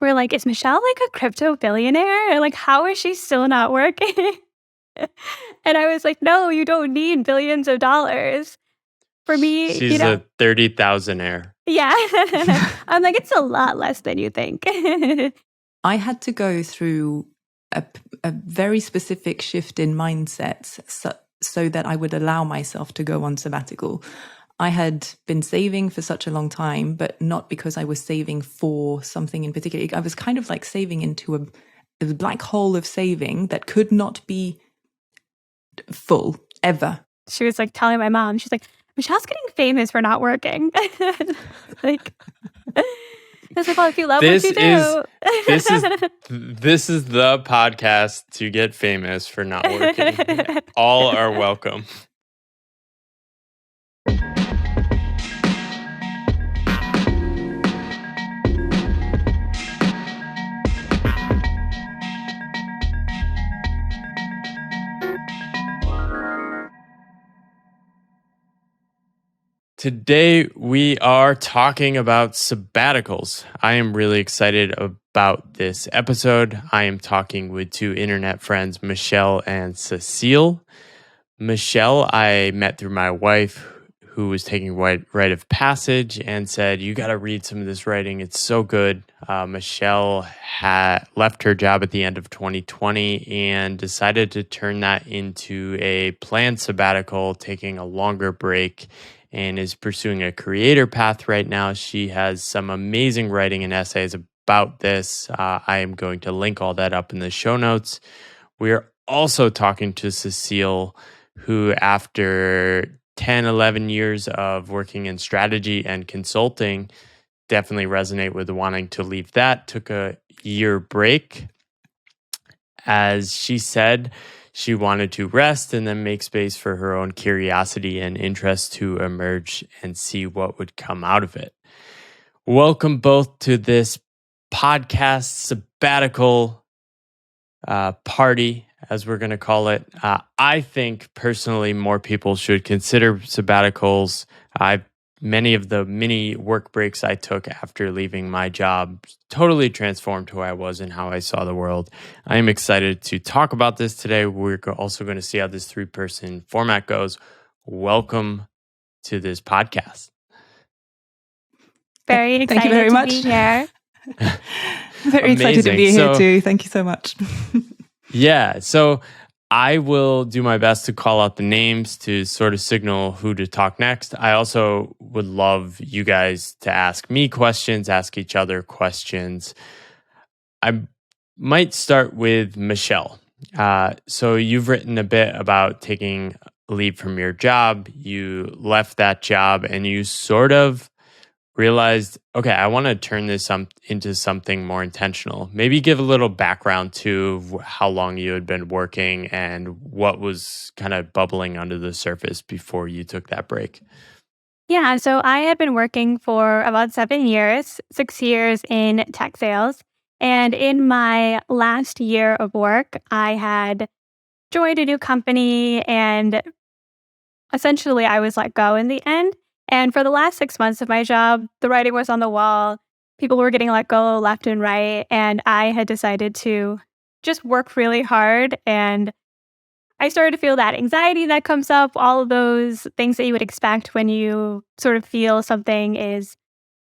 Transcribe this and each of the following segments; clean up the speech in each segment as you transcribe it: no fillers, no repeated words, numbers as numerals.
were like, is Michelle like a crypto billionaire? Like, how is she still not working? And I was like, no, you don't need billions of dollars. For me, She's a 30,000-aire. yeah. I'm like, it's a lot less than you think. I had to go through a very specific shift in mindset so that I would allow myself to go on sabbatical. I had been saving for such a long time, but not because I was saving for something in particular. I was kind of like saving into a black hole of saving that could not be full ever. She was like telling my mom, she's like, Michelle's getting famous for not working. Like, I was like, well, if you love what you do. This is the podcast to get famous for not working. All are welcome. Today, we are talking about sabbaticals. I am really excited about this episode. I am talking with two internet friends, Michelle and Cécile. Michelle, I met through my wife, who was taking rite of passage and said, you got to read some of this writing. It's so good. Michelle had left her job at the end of 2020 and decided to turn that into a planned sabbatical, taking a longer break, and is pursuing a creator path right now. She has some amazing writing and essays about this. I am going to link all that up in the show notes. We are also talking to Cécile, who after 10, 11 years of working in strategy and consulting, definitely resonate with wanting to leave that, took a year break. As she said, she wanted to rest and then make space for her own curiosity and interest to emerge and see what would come out of it. Welcome both to this podcast sabbatical party, as we're going to call it. I think personally more people should consider sabbaticals. Many of the mini work breaks I took after leaving my job totally transformed who I was and how I saw the world. I am excited to talk about this today. We're also going to see how this 3-person format goes. Welcome to this podcast. Very excited Thank you very much. to be here. Very excited to be here too. Thank you so much. Yeah, so I will do my best to call out the names to sort of signal who to talk next. I also would love you guys to ask me questions, ask each other questions. I might start with Michelle. So you've written a bit about taking a leave from your job. You left that job and you sort of realized, okay, I want to turn this into something more intentional. Maybe give a little background to how long you had been working and what was kind of bubbling under the surface before you took that break. Yeah, so I had been working for about 7 years, 6 years in tech sales. And in my last year of work, I had joined a new company and essentially I was let go in the end. And for the last 6 months of my job, the writing was on the wall. People were getting let go left and right. And I had decided to just work really hard. And I started to feel that anxiety that comes up, all of those things that you would expect when you sort of feel something is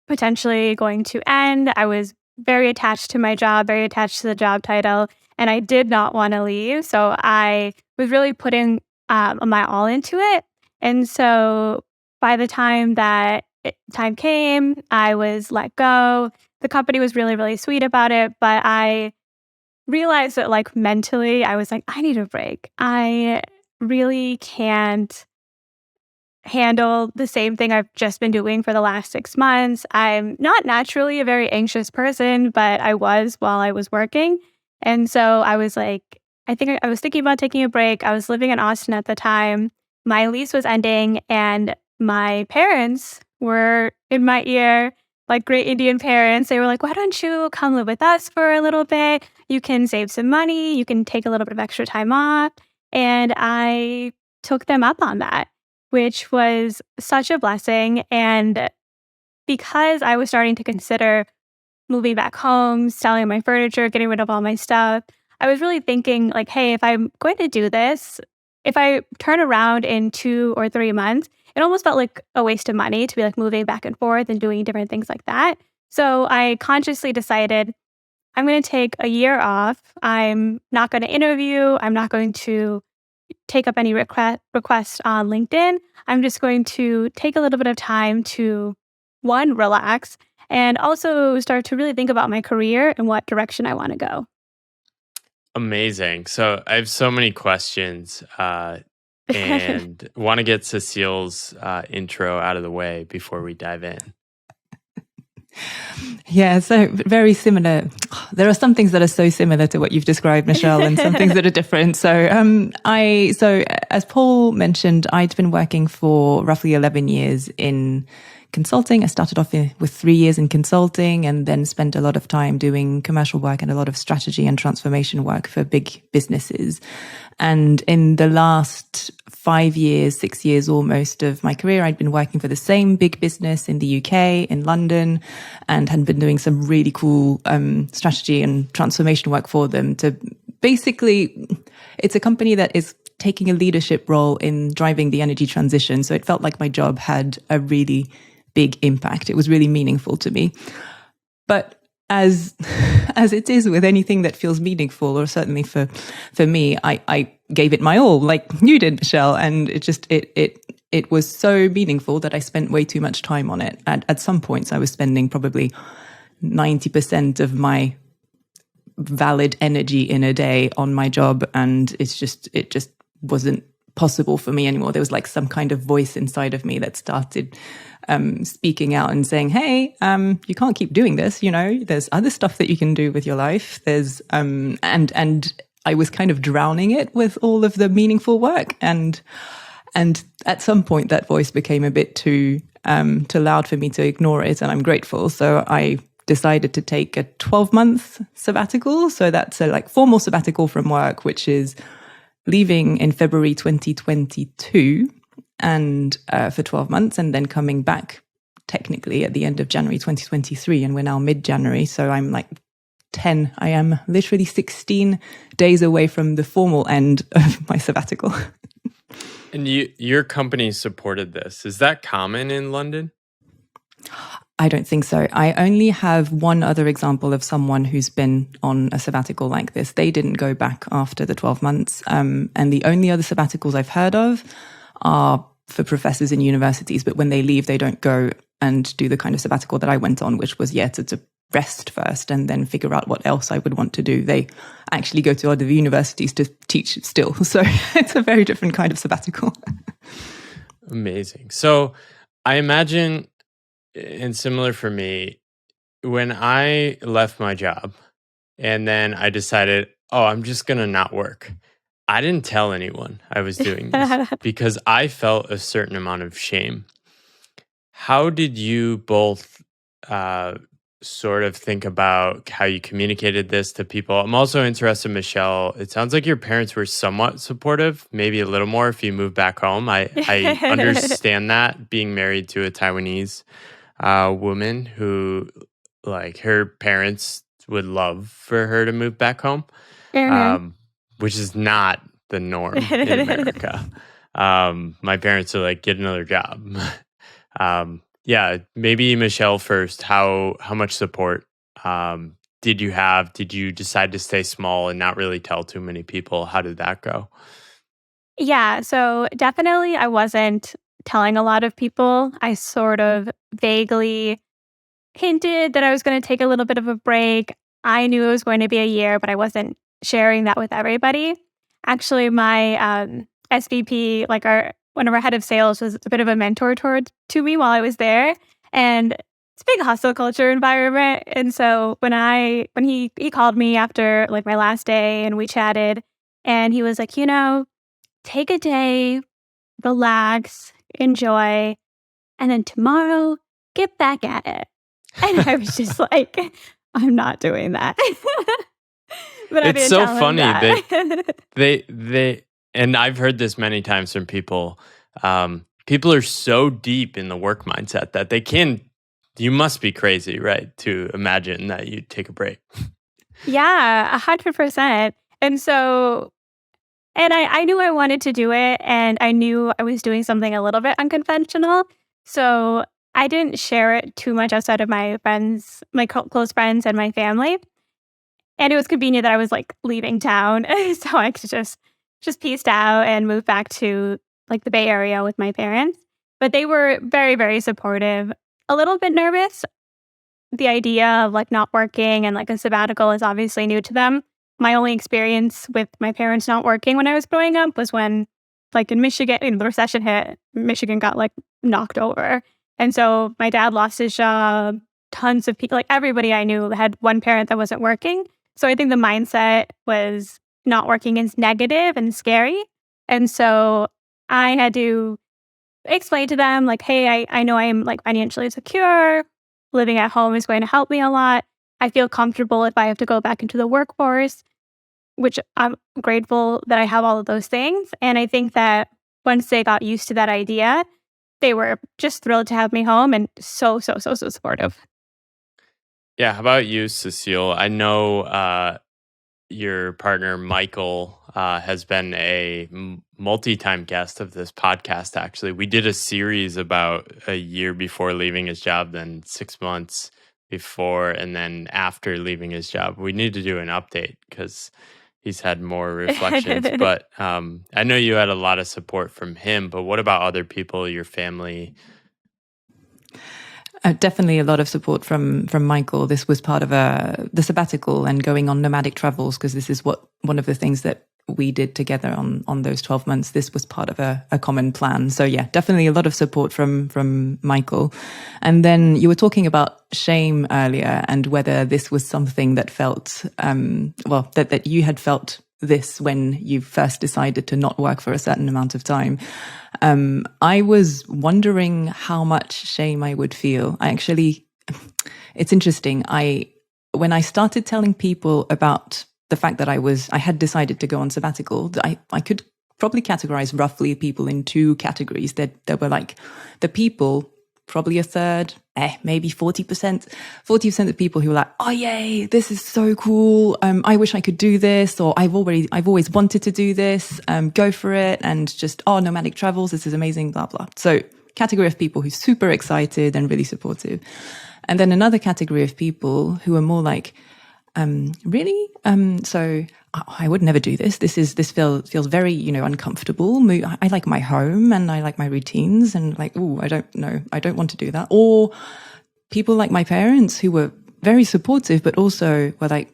potentially going to end. I was very attached to my job, very attached to the job title, and I did not want to leave. So I was really putting my all into it. And so by the time that time came, I was let go. The company was really, really sweet about it, but I realized that like mentally, I was like, I need a break. I really can't handle the same thing I've just been doing for the last 6 months. I'm not naturally a very anxious person, but I was while I was working. And so I was like, I was thinking about taking a break. I was living in Austin at the time. My lease was ending and my parents were in my ear, like great Indian parents. They were like, why don't you come live with us for a little bit? You can save some money. You can take a little bit of extra time off. And I took them up on that, which was such a blessing. And because I was starting to consider moving back home, selling my furniture, getting rid of all my stuff, I was really thinking like, hey, if I'm going to do this, if I turn around in 2 or 3 months, it almost felt like a waste of money to be like moving back and forth and doing different things like that. So I consciously decided I'm going to take a year off. I'm not going to interview. I'm not going to take up any requests on LinkedIn. I'm just going to take a little bit of time to, one, relax, and also start to really think about my career and what direction I want to go. Amazing. So I have so many questions and want to get Cécile's intro out of the way before we dive in. Yeah, so very similar. There are some things that are so similar to what you've described, Michelle, and some things that are different. So, so as Paul mentioned, I'd been working for roughly 11 years in consulting. I started off with 3 years in consulting and then spent a lot of time doing commercial work and a lot of strategy and transformation work for big businesses. And in the last 5 years, 6 years almost of my career, I'd been working for the same big business in the UK, in London, and had been doing some really cool strategy and transformation work for them to basically, it's a company that is taking a leadership role in driving the energy transition. So it felt like my job had a really big impact. It was really meaningful to me. But as it is with anything that feels meaningful, or certainly for me, I gave it my all, like you did, Michelle, and it was so meaningful that I spent way too much time on it. At some points, I was spending probably 90% of my valid energy in a day on my job, and it just wasn't possible for me anymore. There was like some kind of voice inside of me that started speaking out and saying, hey, you can't keep doing this. You know, there's other stuff that you can do with your life. There's, and I was kind of drowning it with all of the meaningful work. And at some point that voice became a bit too loud for me to ignore it. And I'm grateful. So I decided to take a 12-month sabbatical. So that's a like formal sabbatical from work, which is leaving in February 2022 and for 12 months and then coming back technically at the end of January 2023. And we're now mid-January. So I'm like I am literally 16 days away from the formal end of my sabbatical. And your company supported this. Is that common in London? I don't think so. I only have one other example of someone who's been on a sabbatical like this. They didn't go back after the 12 months. And the only other sabbaticals I've heard of are for professors in universities. But when they leave, they don't go and do the kind of sabbatical that I went on, which was, to rest first and then figure out what else I would want to do. They actually go to other universities to teach still. So it's a very different kind of sabbatical. Amazing. So I imagine, and similar for me, when I left my job and then I decided, I'm just going to not work. I didn't tell anyone I was doing this because I felt a certain amount of shame. How did you both sort of think about how you communicated this to people? I'm also interested, Michelle. It sounds like your parents were somewhat supportive, maybe a little more if you moved back home. I understand that, being married to a Taiwanese woman who, like, her parents would love for her to move back home, which is not the norm in America. My parents are like, get another job. Maybe Michelle first. How much support did you have? Did you decide to stay small and not really tell too many people? How did that go? Yeah, so definitely I wasn't telling a lot of people. I sort of vaguely hinted that I was going to take a little bit of a break. I knew it was going to be a year, but I wasn't sharing that with everybody. Actually, my SVP, one of our head of sales, was a bit of a mentor to me while I was there. And it's a big hustle culture environment. And so when he called me after like my last day and we chatted, and he was like, take a day, relax, enjoy, and then tomorrow get back at it. And I was just like, I'm not doing that. But it's so funny. They and I've heard this many times from people. People are so deep in the work mindset that they can You must be crazy, right, to imagine that you'd take a break. Yeah, 100%. And so, and I knew I wanted to do it, and I knew I was doing something a little bit unconventional. So I didn't share it too much outside of my friends, my close friends and my family. And it was convenient that I was like leaving town. So I could just pieced out and moved back to like the Bay Area with my parents. But they were very, very supportive. A little bit nervous. The idea of like not working and like a sabbatical is obviously new to them. My only experience with my parents not working when I was growing up was when, like in Michigan, the recession hit, Michigan got like knocked over. And so my dad lost his job. Tons of people, like everybody I knew, had one parent that wasn't working. So I think the mindset was not working is negative and scary. And so I had to explain to them, like, hey, I know I am like financially secure. Living at home is going to help me a lot. I feel comfortable if I have to go back into the workforce, which I'm grateful that I have all of those things. And I think that once they got used to that idea, they were just thrilled to have me home and so supportive. Yeah, how about you, Cecile? I know your partner, Michael, has been a multi-time guest of this podcast, actually. We did a series about a year before leaving his job, then 6 months before, and then after leaving his job. We need to do an update because he's had more reflections. But I know you had a lot of support from him, but what about other people, your family? Definitely a lot of support from Michael. This was part of the sabbatical and going on nomadic travels, because this is one of the things that we did together on those 12 months. This was part of a common plan. So yeah, definitely a lot of support from Michael. And then you were talking about shame earlier and whether this was something that felt, that you had felt this when you first decided to not work for a certain amount of time. I was wondering how much shame I would feel. It's interesting. When I started telling people about the fact that I had decided to go on sabbatical, I could probably categorize roughly people in two categories. There were like the people, probably a third, maybe 40%. 40% of people who were like, oh yay, this is so cool. I wish I could do this, or I've always wanted to do this. Go for it, and just nomadic travels. This is amazing. Blah blah. So category of people who's super excited and really supportive, and then another category of people who are more like, really? So I would never do this. This feels very, uncomfortable. I like my home and I like my routines, and like, I don't know. I don't want to do that. Or people like my parents who were very supportive, but also were like,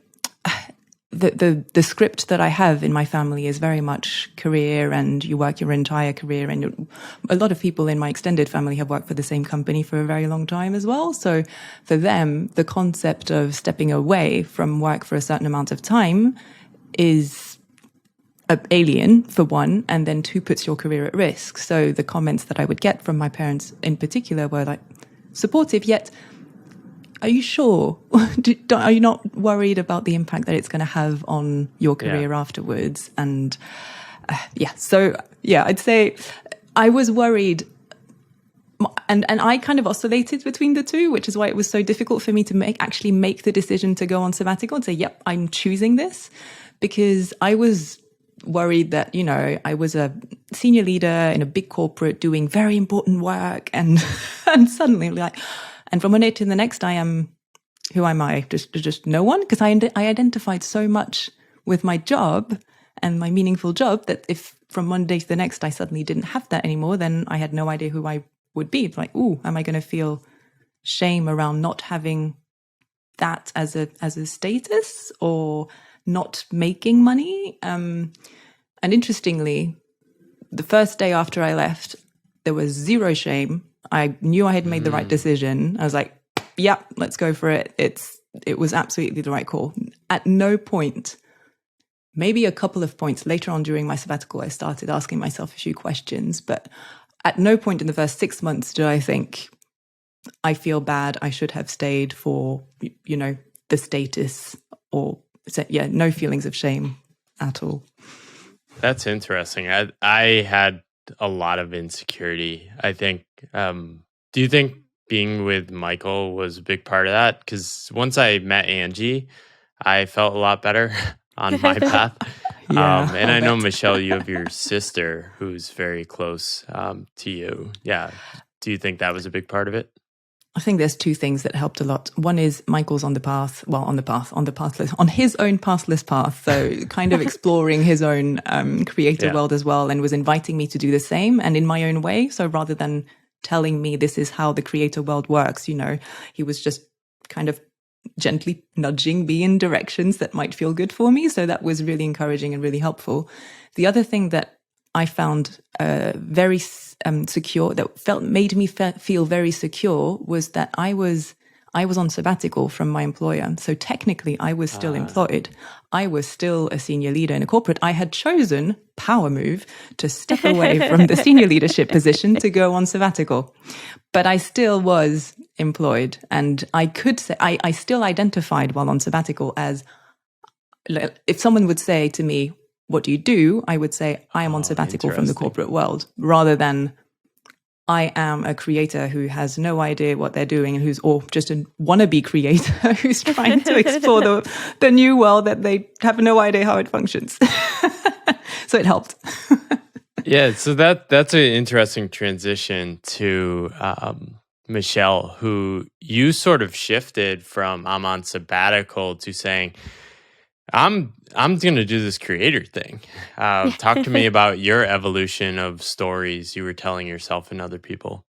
the script that I have in my family is very much career, and you work your entire career. And a lot of people in my extended family have worked for the same company for a very long time as well. So for them, the concept of stepping away from work for a certain amount of time is alien, for one, and then two, puts your career at risk. So the comments that I would get from my parents in particular were like supportive, yet are you sure? Are you not worried about the impact that it's going to have on your career afterwards? And I'd say I was worried, and I kind of oscillated between the two, which is why it was so difficult for me to make the decision to go on sabbatical and say, yep, I'm choosing this, because I was worried that, I was a senior leader in a big corporate doing very important work, and suddenly and from one day to the next, who am I? Just no one? Because I identified so much with my job and my meaningful job that if from one day to the next I suddenly didn't have that anymore, then I had no idea who I would be. It's like, am I going to feel shame around not having that as a status, or not making money? And interestingly, the first day after I left, there was zero shame. I knew I had made the right decision. I was like, yeah, let's go for it. It was absolutely the right call. At no point, maybe a couple of points later on during my sabbatical, I started asking myself a few questions, but at no point in the first 6 months did I think, I feel bad, I should have stayed for, the status, or no feelings of shame at all. That's interesting. I had a lot of insecurity, I think. Do you think being with Michael was a big part of that because once I met Angie, I felt a lot better on my path. Yeah, And I'll I know, bet. Michelle, you have your sister who's very close to you. Yeah. Do you think that was a big part of it? I think there's two things that helped a lot. One is Michael's on the path, well, on the pathless, on his own pathless path. So kind of exploring his own creator Yeah. world as well, and was inviting me to do the same and in my own way. So rather than telling me this is how the creator world works, he was just kind of gently nudging me in directions that might feel good for me. So that was really encouraging and really helpful. The other thing that I found very secure, that made me feel very secure, was that I was on sabbatical from my employer. So technically, I was still employed. I was still a senior leader in a corporate. I had chosen, power move, to step away from the senior leadership position to go on sabbatical. But I still was employed. And I could say, I still identified while on sabbatical as, if someone would say to me, what do you do? I would say, I am on sabbatical from the corporate world, rather than I am a creator who has no idea what they're doing and or just a wannabe creator who's trying to explore the new world that they have no idea how it functions. So it helped. Yeah, so that's an interesting transition to Michelle, who you sort of shifted from I'm on sabbatical to saying, I'm going to do this creator thing. Talk to me about your evolution of stories you were telling yourself and other people.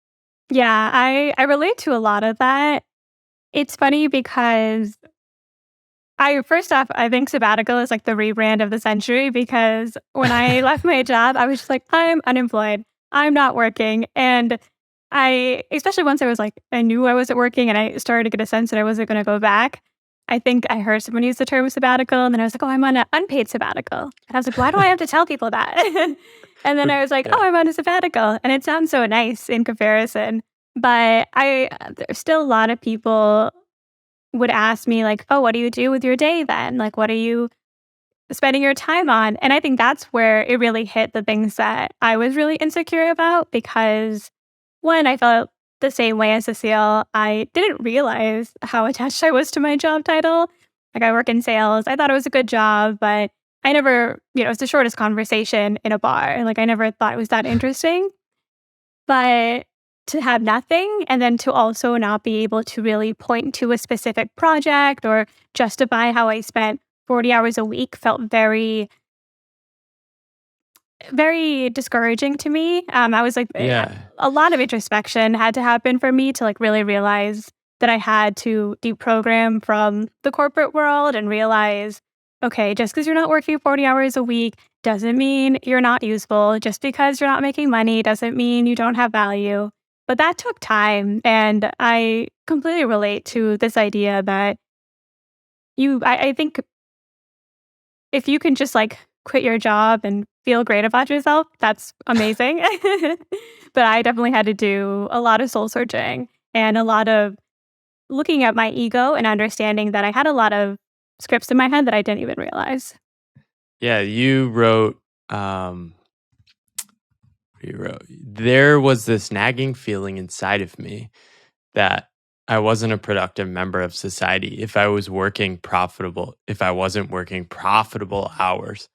Yeah, I relate to a lot of that. It's funny because first off, I think sabbatical is like the rebrand of the century because when I left my job, I was just like, I'm unemployed. I'm not working. And especially once I knew I wasn't working and I started to get a sense that I wasn't going to go back. I think I heard someone use the term sabbatical and then I was like, oh, I'm on an unpaid sabbatical. And I was like, why do I have to tell people that? And then I was like, Yeah. oh, I'm on a sabbatical. And it sounds so nice in comparison. But there's still a lot of people would ask me like, oh, what do you do with your day then? Like, what are you spending your time on? And I think that's where it really hit the things that I was really insecure about because one, I felt the same way as Cécile. I didn't realize how attached I was to my job title. Like I work in sales. I thought it was a good job, but I never, it's the shortest conversation in a bar. Like I never thought it was that interesting. But to have nothing and then to also not be able to really point to a specific project or justify how I spent 40 hours a week felt very, very discouraging to me. I was like, Yeah. a lot of introspection had to happen for me to like really realize that I had to deprogram from the corporate world and realize, okay, just because you're not working 40 hours a week doesn't mean you're not useful. Just because you're not making money doesn't mean you don't have value. But that took time. And I completely relate to this idea that I think if you can just like quit your job and feel great about yourself, that's amazing. But I definitely had to do a lot of soul searching and a lot of looking at my ego and understanding that I had a lot of scripts in my head that I didn't even realize. Yeah, you wrote, there was this nagging feeling inside of me that I wasn't a productive member of society if I wasn't working profitable hours.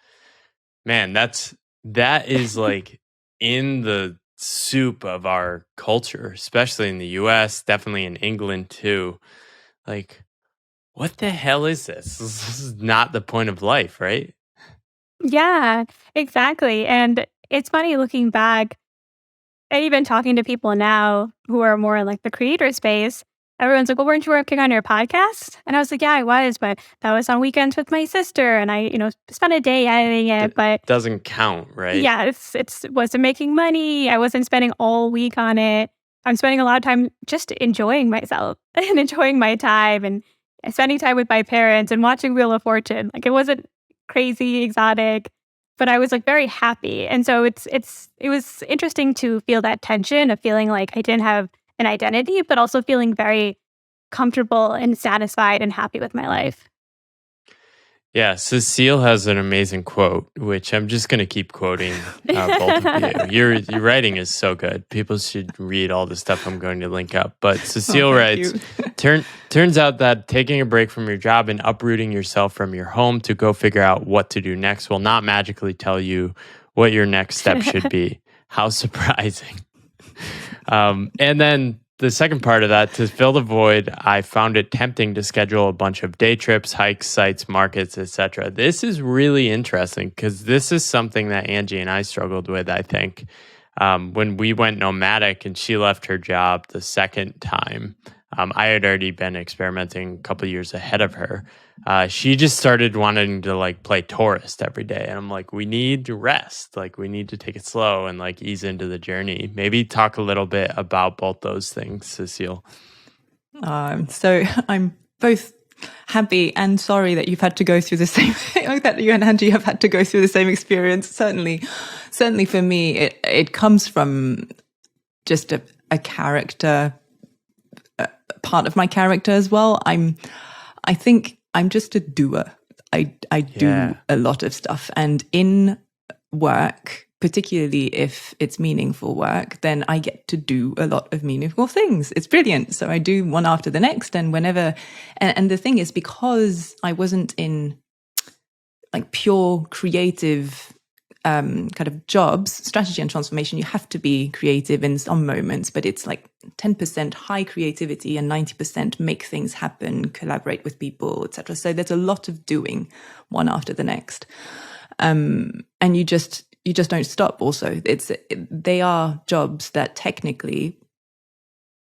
Man, that is like in the soup of our culture, especially in the US, definitely in England too. Like, what the hell is this? This is not the point of life, right? Yeah, exactly. And it's funny looking back and even talking to people now who are more in like the creator space. Everyone's like, well, weren't you working on your podcast? And I was like, yeah, I was, but that was on weekends with my sister. And I, spent a day editing it. But Doesn't count, right? yeah, it's wasn't making money. I wasn't spending all week on it. I'm spending a lot of time just enjoying myself and enjoying my time and spending time with my parents and watching Wheel of Fortune. Like it wasn't crazy exotic, but I was like very happy. And so it was interesting to feel that tension of feeling like I didn't have an identity, but also feeling very comfortable and satisfied and happy with my life. Yeah, Cécile has an amazing quote, which I'm just going to keep quoting both of you. Your writing is so good. People should read all the stuff I'm going to link up. But Cécile writes, turns out that taking a break from your job and uprooting yourself from your home to go figure out what to do next will not magically tell you what your next step should be. How surprising. And then the second part of that, to fill the void, I found it tempting to schedule a bunch of day trips, hikes, sites, markets, etc. This is really interesting because this is something that Angie and I struggled with, I think. When we went nomadic and she left her job the second time, I had already been experimenting a couple of years ahead of her. She just started wanting to like play tourist every day. And I'm like, we need to rest. Like we need to take it slow and like ease into the journey. Maybe talk a little bit about both those things, Cécile. So I'm both happy and sorry that you've had to go through the same that you and Angie have had to go through the same experience. Certainly for me, it comes from just a character, part of my character as well. I think I'm just a doer. I do a lot of stuff, and in work, particularly if it's meaningful work, then I get to do a lot of meaningful things. It's brilliant. So I do one after the next, and whenever, and the thing is, because I wasn't in like pure creative kind of jobs, strategy and transformation, you have to be creative in some moments, but it's like 10% high creativity and 90% make things happen, collaborate with people, etc. So there's a lot of doing one after the next. And you just don't stop. Also, they are jobs that technically,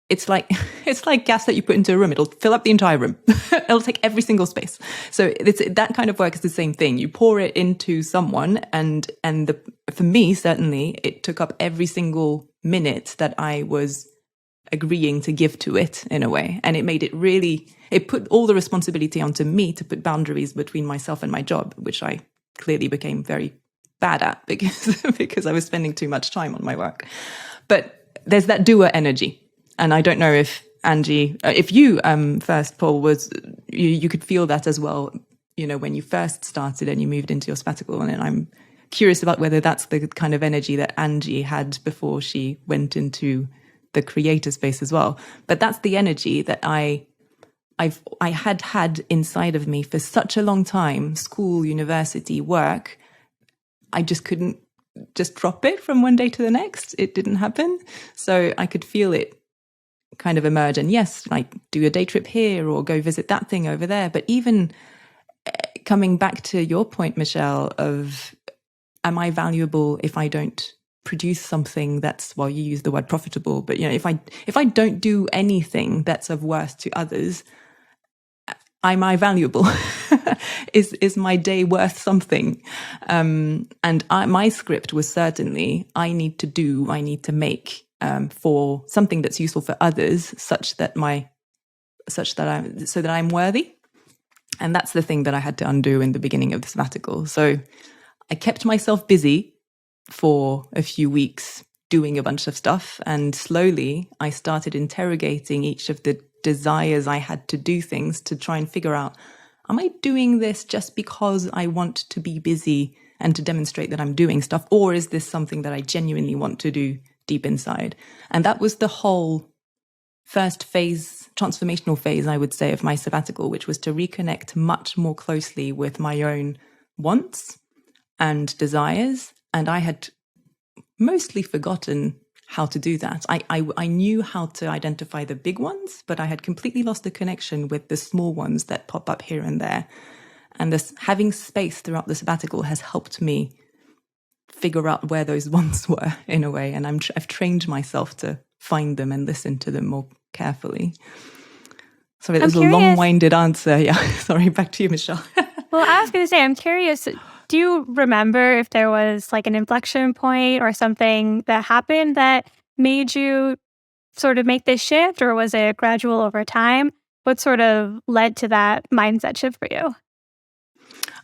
it's like gas that you put into a room. It'll fill up the entire room. It'll take every single space. So that kind of work is the same thing. You pour it into someone, and for me, certainly, it took up every single minute that I was agreeing to give to it in a way. And it made it put all the responsibility onto me to put boundaries between myself and my job, which I clearly became very bad at because I was spending too much time on my work. But there's that doer energy. And I don't know if Angie, if you first, Paul, you could feel that as well, you know, when you first started and you moved into your sabbatical. And I'm curious about whether that's the kind of energy that Angie had before she went into the creator space as well. But that's the energy that I had inside of me for such a long time, school, university, work. I just couldn't just drop it from one day to the next. It didn't happen. So I could feel it kind of emerge, and yes, like do a day trip here or go visit that thing over there. But even coming back to your point, Michelle, of am I valuable if I don't produce something that's, well, you use the word profitable, but you know, if I don't do anything that's of worth to others, am I valuable? Is my day worth something? My script was certainly I need to make for something that's useful for others, so that I'm worthy. And that's the thing that I had to undo in the beginning of the sabbatical. So I kept myself busy for a few weeks doing a bunch of stuff, and slowly I started interrogating each of the desires I had to do things to try and figure out, am I doing this just because I want to be busy and to demonstrate that I'm doing stuff, or is this something that I genuinely want to do deep inside? And that was the whole first phase, transformational phase, I would say, of my sabbatical, which was to reconnect much more closely with my own wants and desires. And I had mostly forgotten how to do that. I knew how to identify the big ones, but I had completely lost the connection with the small ones that pop up here and there. And this having space throughout the sabbatical has helped me figure out where those ones were in a way. And I've trained myself to find them and listen to them more carefully. Sorry, that was a long-winded answer. Yeah, sorry, back to you, Michelle. Well, I was going to say, I'm curious, do you remember if there was like an inflection point or something that happened that made you sort of make this shift, or was it gradual over time? What sort of led to that mindset shift for you?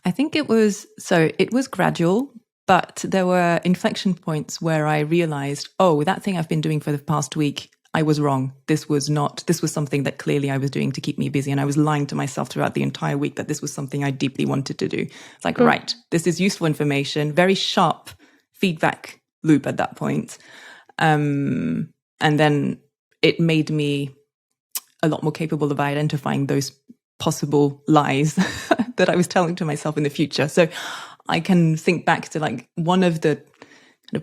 I think it was gradual, but there were inflection points where I realized, oh, that thing I've been doing for the past week, I was wrong. This was something that clearly I was doing to keep me busy. And I was lying to myself throughout the entire week that this was something I deeply wanted to do. It's like, right, this is useful information, very sharp feedback loop at that point. And then it made me a lot more capable of identifying those possible lies that I was telling to myself in the future. So I can think back to like one of the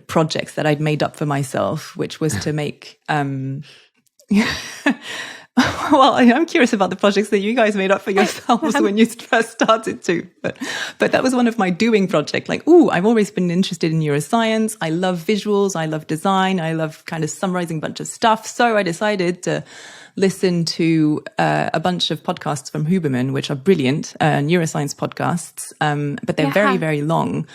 projects that I'd made up for myself, which was to make, well, I'm curious about the projects that you guys made up for yourselves when you first started to, but that was one of my doing projects. Like, I've always been interested in neuroscience. I love visuals. I love design. I love kind of summarizing a bunch of stuff. So I decided to listen to a bunch of podcasts from Huberman, which are brilliant, neuroscience podcasts, but they're very, very long.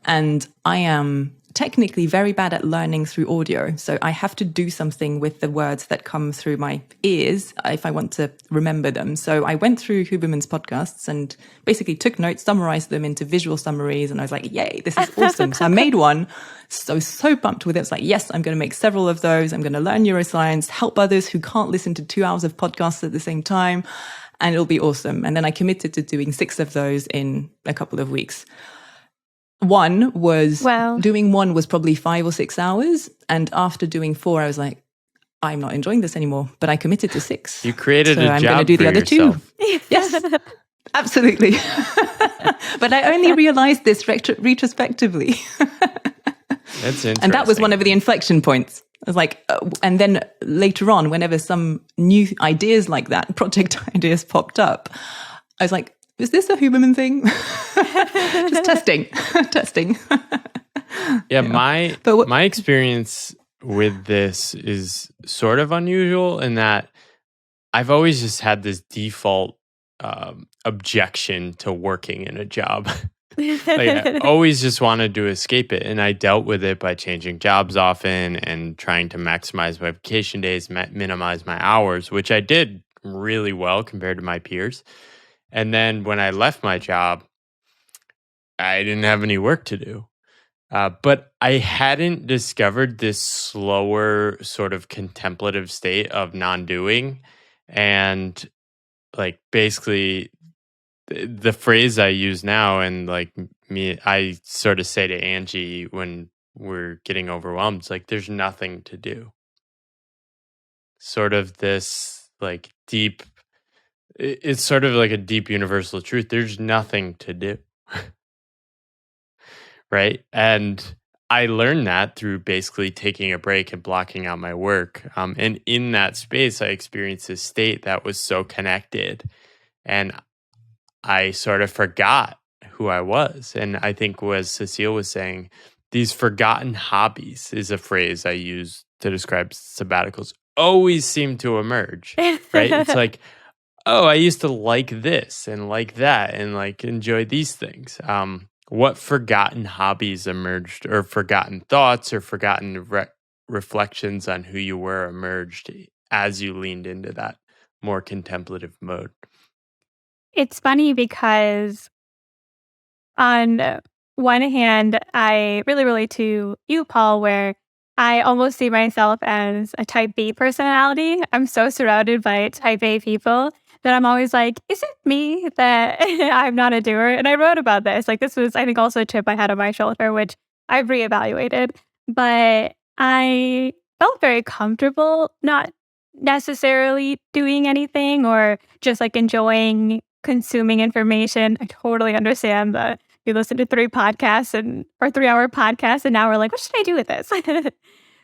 And I am technically very bad at learning through audio. So I have to do something with the words that come through my ears if I want to remember them. So I went through Huberman's podcasts and basically took notes, summarized them into visual summaries. And I was like, yay, this is awesome. So I made one. So pumped with it. It's like, yes, I'm going to make several of those. I'm going to learn neuroscience, help others who can't listen to 2 hours of podcasts at the same time. And it'll be awesome. And then I committed to doing 6 of those in a couple of weeks. Doing one was probably 5 or 6 hours. And after doing 4, I was like, I'm not enjoying this anymore, but I committed to 6. You created a job I'm going to do the other yourself. 2. Yes, absolutely. But I only realized this retrospectively. That's interesting. And that was one of the inflection points. I was like, and then later on, whenever some new ideas like that, project ideas popped up, I was like, is this a Huberman thing? Just testing. Yeah, my experience with this is sort of unusual in that I've always just had this default objection to working in a job. Like, I always just wanted to escape it, and I dealt with it by changing jobs often and trying to maximize my vacation days, minimize my hours, which I did really well compared to my peers. And then when I left my job, I didn't have any work to do. But I hadn't discovered this slower sort of contemplative state of non-doing. And like basically the phrase I use now, and like I sort of say to Angie when we're getting overwhelmed, it's like, there's nothing to do. Sort of this like deep, it's sort of like a deep universal truth. There's nothing to do. Right. And I learned that through basically taking a break and blocking out my work. And in that space, I experienced this state that was so connected. And I sort of forgot who I was. And I think, as Cécile was saying, these forgotten hobbies is a phrase I use to describe sabbaticals, always seem to emerge. Right. It's like, oh, I used to like this and like that and like enjoy these things. What forgotten hobbies emerged, or forgotten thoughts, or forgotten reflections on who you were emerged as you leaned into that more contemplative mode? It's funny because on one hand, I really relate to you, Paul, where I almost see myself as a type B personality. I'm so surrounded by type A people that I'm always like, is it me that I'm not a doer? And I wrote about this. Like, this was, I think, also a chip I had on my shoulder, which I've reevaluated. But I felt very comfortable not necessarily doing anything or just like enjoying consuming information. I totally understand that we listened to 3 podcasts or 3-hour podcasts, and now we're like, what should I do with this?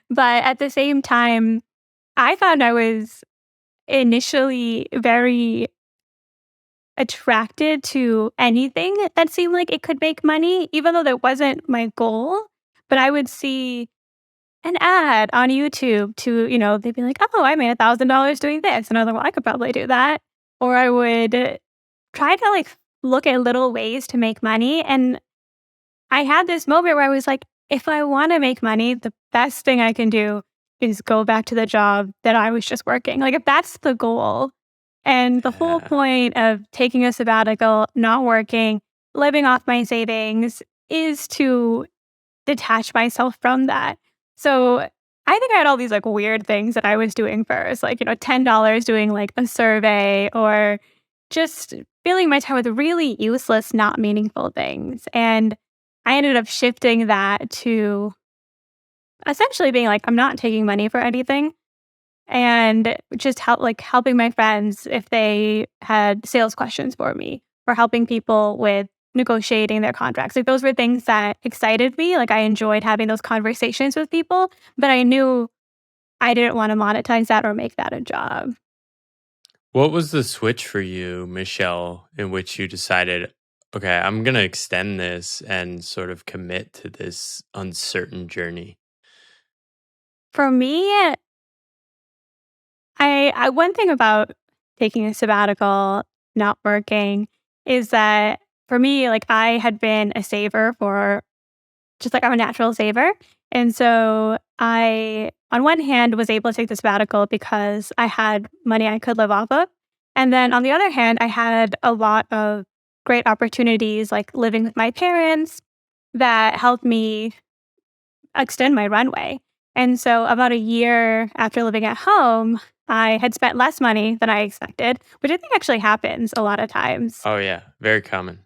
But at the same time, I found I was initially very attracted to anything that seemed like it could make money, even though that wasn't my goal. But I would see an ad on YouTube they'd be like, oh, I made $1,000 doing this. And I was like, well, I could probably do that. Or I would try to like look at little ways to make money. And I had this moment where I was like, if I want to make money, the best thing I can do is go back to the job that I was just working. Like, if that's the goal. And the whole point of taking a sabbatical, not working, living off my savings is to detach myself from that. So I think I had all these like weird things that I was doing first, like, $10 doing like a survey or just filling my time with really useless, not meaningful things. And I ended up shifting that to essentially being like, I'm not taking money for anything. And just helping my friends if they had sales questions for me or helping people with negotiating their contracts. Like those were things that excited me. Like I enjoyed having those conversations with people, but I knew I didn't want to monetize that or make that a job. What was the switch for you, Michelle, in which you decided, okay, I'm going to extend this and sort of commit to this uncertain journey? For me, I one thing about taking a sabbatical, not working, is that for me, like I had been a saver for just like I'm a natural saver. And so I, on one hand, was able to take the sabbatical because I had money I could live off of. And then on the other hand, I had a lot of great opportunities like living with my parents that helped me extend my runway. And so about a year after living at home, I had spent less money than I expected, which I think actually happens a lot of times. Oh, yeah. Very common.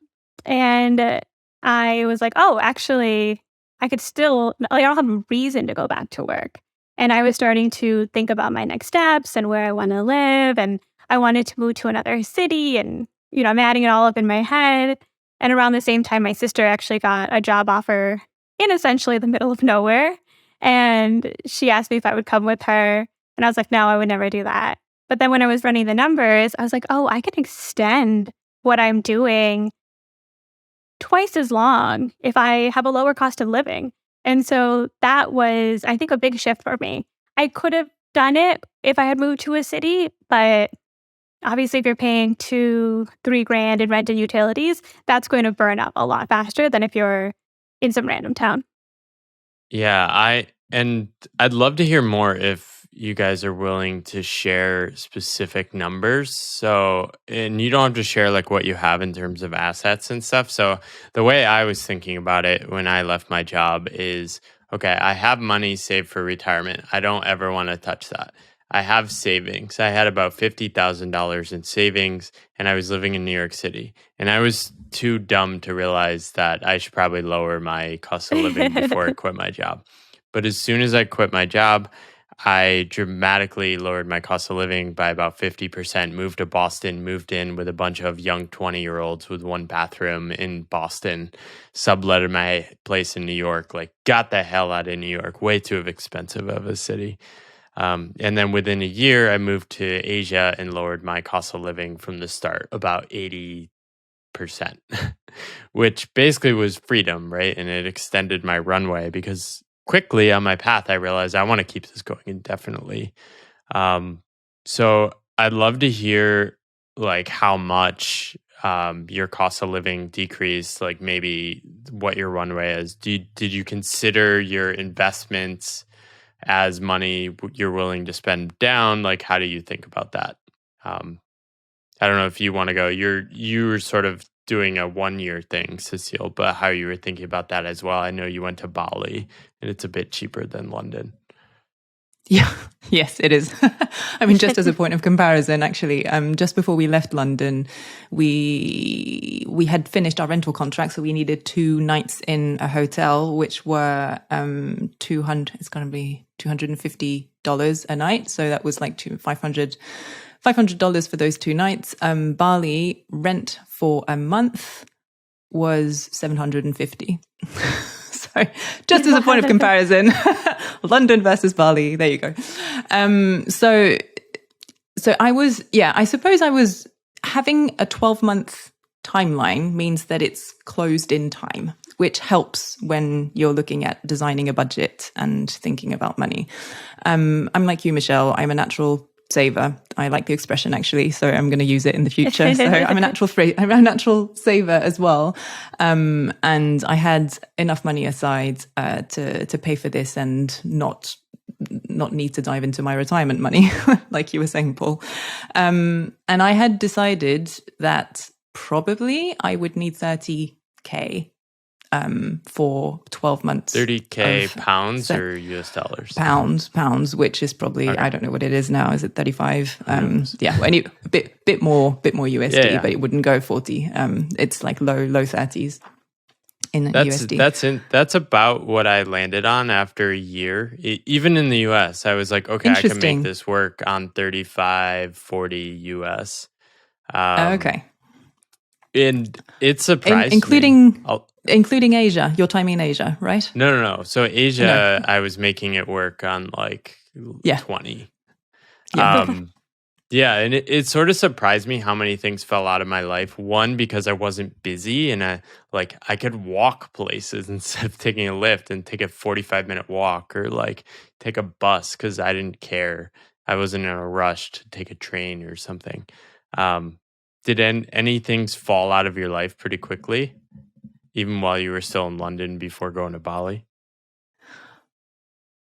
And I was like, oh, actually, I could still, like, I don't have a reason to go back to work. And I was starting to think about my next steps and where I want to live. And I wanted to move to another city. And, I'm adding it all up in my head. And around the same time, my sister actually got a job offer in essentially the middle of nowhere. And she asked me if I would come with her. And I was like, no, I would never do that. But then when I was running the numbers, I was like, oh, I can extend what I'm doing twice as long if I have a lower cost of living. And so that was, I think, a big shift for me. I could have done it if I had moved to a city, but obviously if you're paying $2-3 grand in rent and utilities, that's going to burn up a lot faster than if you're in some random town. Yeah, I'd love to hear more if you guys are willing to share specific numbers. So, and you don't have to share like what you have in terms of assets and stuff. So, the way I was thinking about it when I left my job is, okay, I have money saved for retirement. I don't ever want to touch that. I have savings. I had about $50,000 in savings and I was living in New York City. And I was too dumb to realize that I should probably lower my cost of living before I quit my job. But as soon as I quit my job, I dramatically lowered my cost of living by about 50%, moved to Boston, moved in with a bunch of young 20-year-olds with one bathroom in Boston, subletted my place in New York, like got the hell out of New York, way too expensive of a city. And then within a year, I moved to Asia and lowered my cost of living from the start about 80%, which basically was freedom, right? And it extended my runway because quickly on my path, I realized I want to keep this going indefinitely. So I'd love to hear like how much your cost of living decreased, like maybe what your runway is. Did you consider your investments as money you're willing to spend down? Like, how do you think about that? I don't know if you want to go. You're sort of doing a 1-year thing, Cecile, but how you were thinking about that as well. I know you went to Bali, and it's a bit cheaper than London. Yeah, yes, it is. I mean, just as a point of comparison, actually, just before we left London, we had finished our rental contract, so we needed 2 nights in a hotel, which were It's going to be $250 a night. So that was like $500 for those 2 nights. Bali rent for a month was $750. So just as a point of comparison, London versus Bali, there you go. So I suppose I was having a 12-month timeline means that it's closed in time, which helps when you're looking at designing a budget and thinking about money. I'm like you, Michelle. I'm a natural saver. I like the expression actually, so I'm going to use it in the future. So I'm a natural saver as well. And I had enough money aside to pay for this and not need to dive into my retirement money, like you were saying, Paul. And I had decided that probably I would need 30K for 12 months. 30K pounds or US dollars? Pounds, which is probably, I don't know what it is now. Is it 35? Yeah, well, a bit more USD, but it wouldn't go 40. It's like low 30s. USD. That's about what I landed on after a year. Even in the US, I was like, okay, I can make this work on 35, 40 US. Okay. And it surprised me. Including Asia, your time in Asia, right? No. So Asia, I was making it work on like 20. Yeah, and it sort of surprised me how many things fell out of my life. One, because I wasn't busy and I could walk places instead of taking a lift and take a 45-minute walk or like take a bus because I didn't care. I wasn't in a rush to take a train or something. Did any things fall out of your life pretty quickly, even while you were still in London before going to Bali?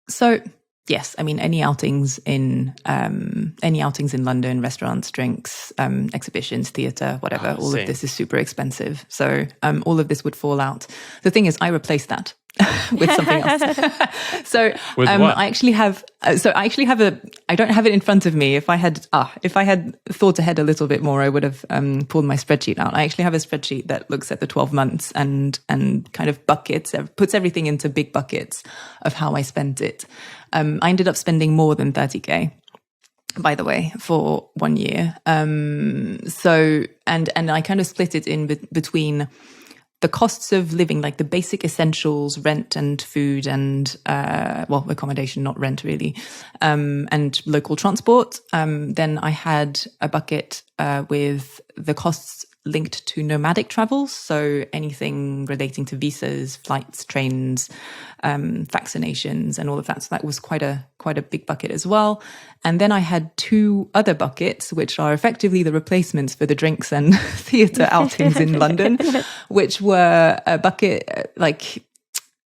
So yes, I mean any outings in London, restaurants, drinks, exhibitions, theatre, whatever. All of this is super expensive. So all of this would fall out. The thing is, I replaced that with something else. So with what? I actually have I don't have it in front of me. If I had thought ahead a little bit more, I would have pulled my spreadsheet out. I actually have a spreadsheet that looks at the 12 months and kind of buckets, puts everything into big buckets of how I spent it. I ended up spending more than 30K, by the way, for 1 year. So I kind of split it in between the costs of living, like the basic essentials, rent and food and, accommodation, not rent really, and local transport. Then I had a bucket with the costs linked to nomadic travels. So anything relating to visas, flights, trains, vaccinations and all of that. So that was quite a big bucket as well. And then I had 2 other buckets, which are effectively the replacements for the drinks and theatre outings in London, which were a bucket like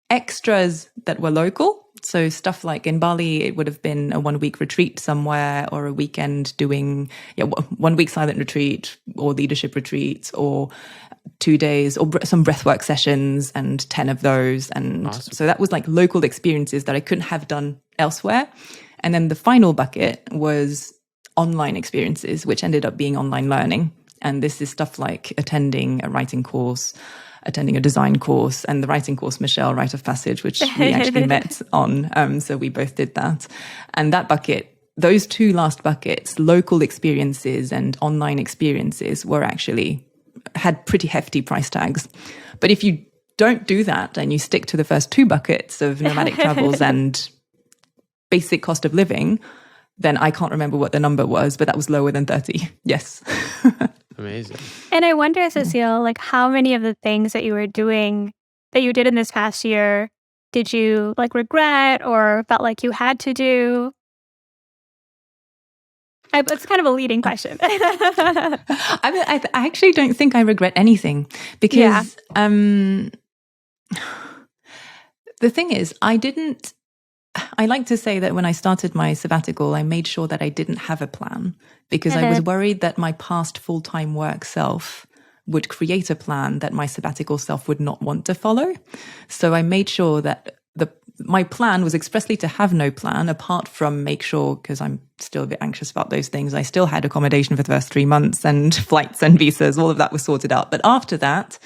extras that were local. So stuff like in Bali, it would have been a 1-week retreat somewhere or a weekend doing 1 week silent retreat or leadership retreat or 2 days or some breathwork sessions and 10 of those. And awesome. So that was like local experiences that I couldn't have done elsewhere. And then the final bucket was online experiences, which ended up being online learning. And this is stuff like attending a writing course, attending a design course, and the writing course, Michelle, Rite of Passage, which we actually met on. So we both did that. And that bucket, those 2 last buckets, local experiences and online experiences, had pretty hefty price tags. But if you don't do that and you stick to the first 2 buckets of nomadic travels and basic cost of living, then I can't remember what the number was, but that was lower than 30. Yes. Amazing. And I wonder, Cécile, like how many of the things that you were doing that you did in this past year did you like regret or felt like you had to do? It's kind of a leading question. I actually don't think I regret anything because the thing is, I like to say that when I started my sabbatical, I made sure that I didn't have a plan because I was worried that my past full-time work self would create a plan that my sabbatical self would not want to follow. So I made sure that my plan was expressly to have no plan apart from make sure, because I'm still a bit anxious about those things, I still had accommodation for the first 3 months and flights and visas, all of that was sorted out. But after that,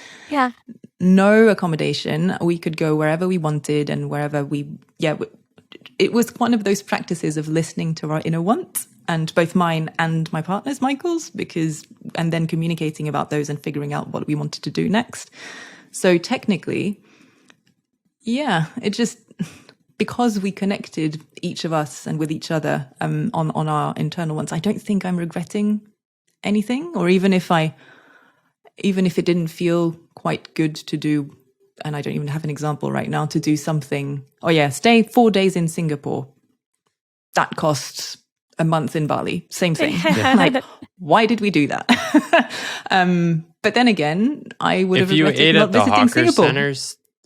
no accommodation. We could go wherever we wanted and wherever it was one of those practices of listening to our inner wants, and both mine and my partner's, Michael's, and then communicating about those and figuring out what we wanted to do next. So technically, it just, because we connected each of us and with each other on our internal ones, I don't think I'm regretting anything, or even if it didn't feel quite good to do, and I don't even have an example right now, to do something. Stay 4 days in Singapore. That costs a month in Bali. Same thing. Like, why did we do that? But then again, I would have regretted not visiting Singapore.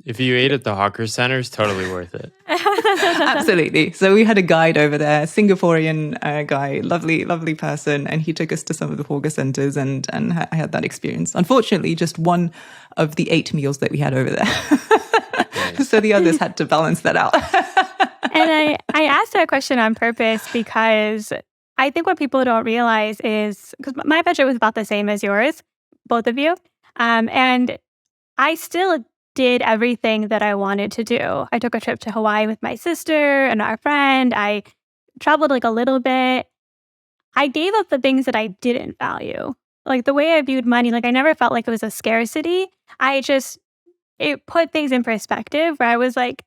If you ate at the hawker center, it's totally worth it. Absolutely. So we had a guide over there, Singaporean guy, lovely person, and he took us to some of the hawker centers, and I had that experience. Unfortunately, just one of the 8 meals that we had over there. Nice. So the others had to balance that out. And I asked that question on purpose because I think what people don't realize is, because my budget was about the same as yours, both of you, and I still did everything that I wanted to do. I took a trip to Hawaii with my sister and our friend. I traveled like a little bit. I gave up the things that I didn't value. Like the way I viewed money, like I never felt like it was a scarcity. It put things in perspective where I was like,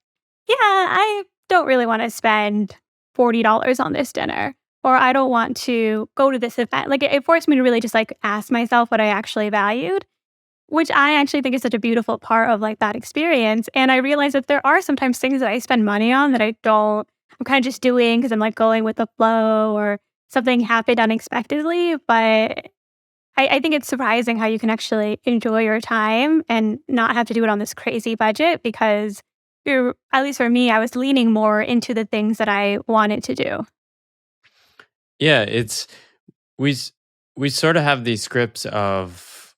yeah, I don't really want to spend $40 on this dinner, or I don't want to go to this event. Like it forced me to really just like ask myself what I actually valued, which I actually think is such a beautiful part of like that experience. And I realized that there are sometimes things that I spend money on that I'm kind of just doing because I'm like going with the flow or something happened unexpectedly. But I think it's surprising how you can actually enjoy your time and not have to do it on this crazy budget because at least for me, I was leaning more into the things that I wanted to do. Yeah, we sort of have these scripts of,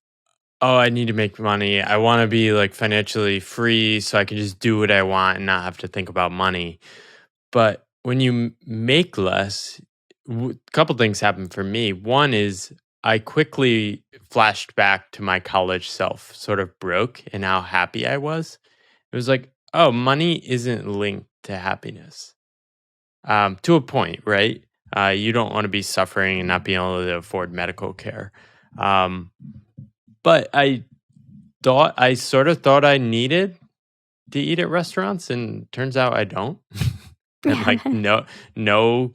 oh, I need to make money. I want to be like financially free so I can just do what I want and not have to think about money. But when you make less, a couple things happen for me. One is I quickly flashed back to my college self, sort of broke, and how happy I was. It was like, oh, money isn't linked to happiness. To a point, right? You don't want to be suffering and not being able to afford medical care. But I sort of thought I needed to eat at restaurants, and turns out I don't. And like no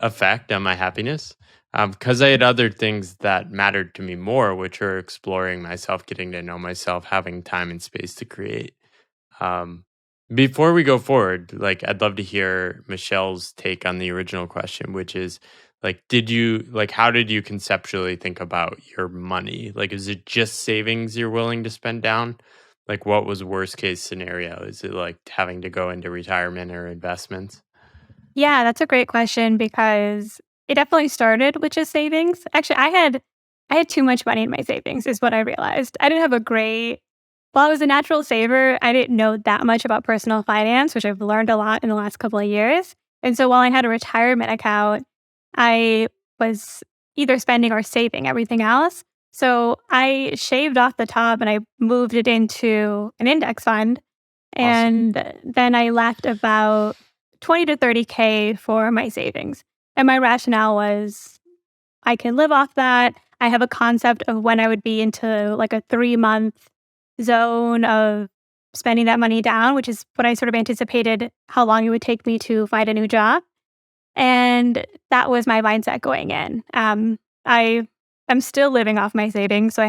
effect on my happiness. Because I had other things that mattered to me more, which are exploring myself, getting to know myself, having time and space to create. Before we go forward, like I'd love to hear Michelle's take on the original question, which is like, how did you conceptually think about your money? Like, is it just savings you're willing to spend down? Like, what was worst case scenario? Is it like having to go into retirement or investments? Yeah, that's a great question because it definitely started with just savings. Actually, I had too much money in my savings is what I realized. I didn't have while I was a natural saver, I didn't know that much about personal finance, which I've learned a lot in the last couple of years. And so while I had a retirement account, I was either spending or saving everything else. So I shaved off the top and I moved it into an index fund. Awesome. And then I left about 20 to 30K for my savings. And my rationale was I can live off that. I have a concept of when I would be into like a 3-month zone of spending that money down, which is what I sort of anticipated how long it would take me to find a new job. And that was my mindset going in. I'm still living off my savings, so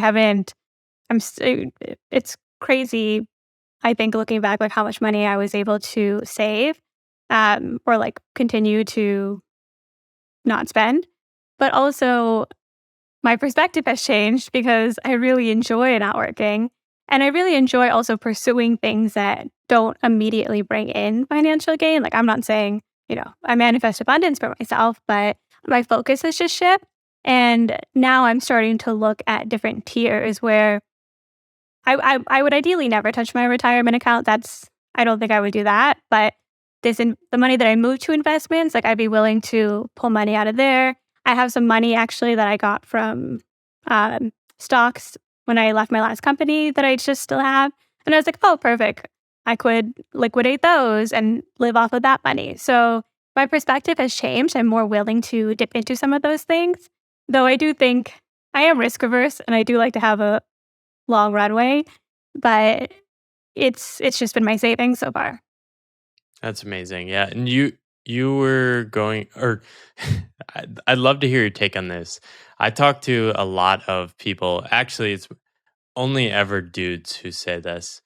it's crazy, I think, looking back, like how much money I was able to save or like continue to not spend. But also, my perspective has changed because I really enjoy not working. And I really enjoy also pursuing things that don't immediately bring in financial gain. Like I'm not saying, I manifest abundance for myself, but my focus has just shifted. And now I'm starting to look at different tiers where I would ideally never touch my retirement account. I don't think I would do that. But the money that I move to investments, like I'd be willing to pull money out of there. I have some money actually that I got from stocks when I left my last company that I just still have. And I was like, oh, perfect. I could liquidate those and live off of that money. So my perspective has changed. I'm more willing to dip into some of those things, though I do think I am risk averse and I do like to have a long runway, but it's just been my savings so far. That's amazing. Yeah. And you were going, or I'd love to hear your take on this. I talk to a lot of people. Actually, it's only ever dudes who say this.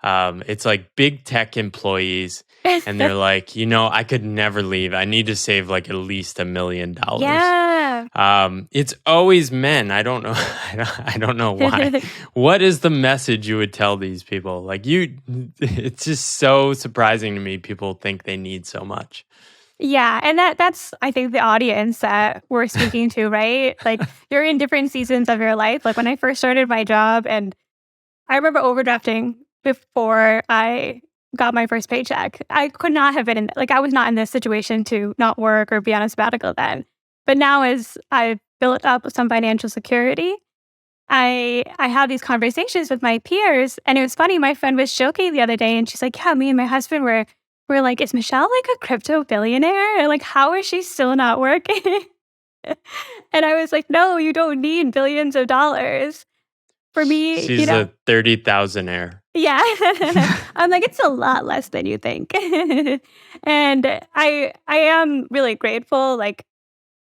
It's like big tech employees, and they're like, I could never leave. I need to save like at least $1 million. Yeah. It's always men. I don't know. I don't know why. What is the message you would tell these people? Like it's just so surprising to me. People think they need so much. Yeah, and that's I think the audience that we're speaking to, right? Like you're in different seasons of your life. Like when I first started my job, and I remember overdrafting before I got my first paycheck. I could not have been I was not in this situation to not work or be on a sabbatical then. But now as I've built up some financial security, I have these conversations with my peers, and it was funny. My friend was joking the other day, and she's like, "Yeah, me and my husband were like, is Michelle like a crypto billionaire? And like, how is she still not working?" And I was like, "No, you don't need billions of dollars." For me, She's a 30,000-aire. yeah, I'm like, it's a lot less than you think, and I am really grateful. Like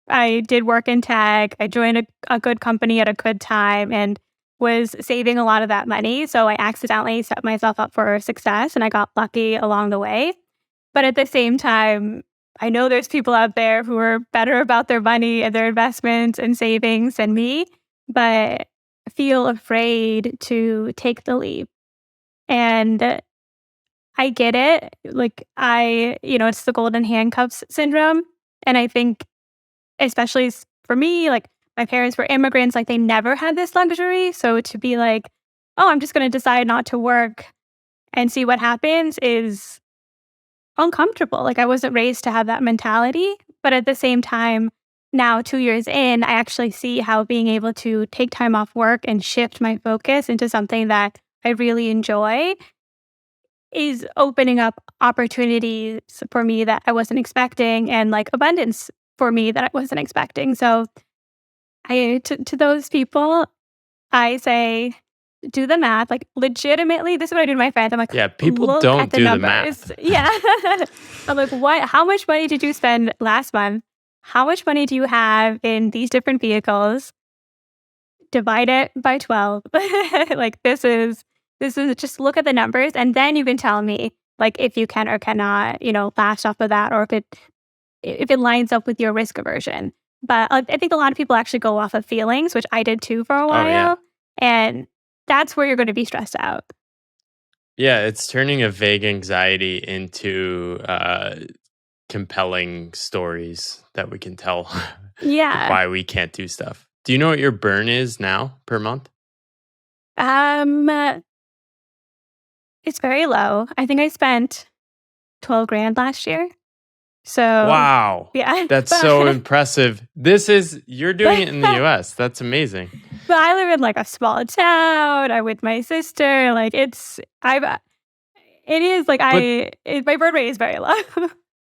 I did work in tech. I joined a good company at a good time and was saving a lot of that money. So I accidentally set myself up for success and I got lucky along the way. But at the same time, I know there's people out there who are better about their money and their investments and savings than me, but feel afraid to take the leap. And I get it. It's the golden handcuffs syndrome. And I think especially for me, like my parents were immigrants, like they never had this luxury. So to be like, oh, I'm just going to decide not to work and see what happens is uncomfortable. Like I wasn't raised to have that mentality. But at the same time, now 2 years in, I actually see how being able to take time off work and shift my focus into something that I really enjoy is opening up opportunities for me that I wasn't expecting and like abundance for me that I wasn't expecting. So to those people, I say, do the math. Like legitimately, this is what I do to my friends. I'm like, Yeah, people look don't at the do the numbers. math. Yeah. I'm like, what? How much money did you spend last month? How much money do you have in these different vehicles? Divide it by 12. Like this is just look at the numbers and then you can tell me like if you can or cannot, last off of that or if it lines up with your risk aversion. But I think a lot of people actually go off of feelings, which I did too for a Oh, yeah. while. And that's where you're going to be stressed out. Yeah, it's turning a vague anxiety into compelling stories that we can tell Yeah. why we can't do stuff. Do you know what your burn is now per month? Um, it's very low. I think I spent 12 grand last year. So Wow. yeah, That's so impressive. You're doing it in the US. That's amazing. But I live in like a small town. I'm with my sister. Like it is like my burn rate is very low.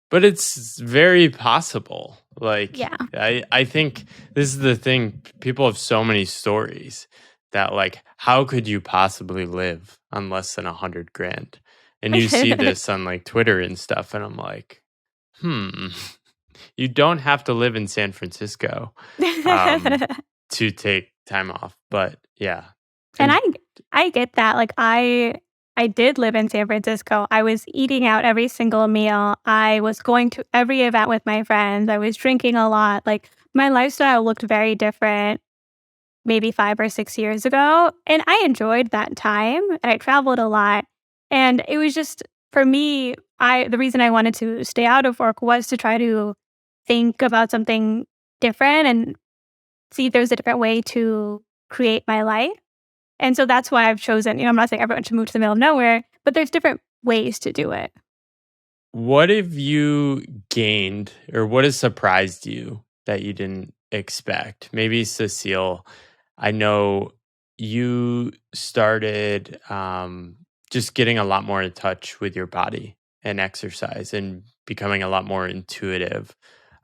But it's very possible. Like, Yeah. I think this is the thing. People have so many stories that, like, how could you possibly live on less than 100 grand? And you see this on like Twitter and stuff. And I'm like, you don't have to live in San Francisco to take time off. But yeah. And I get that. Like I did live in San Francisco. I was eating out every single meal. I was going to every event with my friends. I was drinking a lot. Like my lifestyle looked very different maybe 5 or 6 years ago. And I enjoyed that time and I traveled a lot. And it was just for me, the reason I wanted to stay out of work was to try to think about something different and see if there's a different way to create my life. And so that's why I've chosen, I'm not saying everyone should move to the middle of nowhere, but there's different ways to do it. What have you gained or what has surprised you that you didn't expect? Maybe Cécile, I know you started just getting a lot more in touch with your body and exercise and becoming a lot more intuitive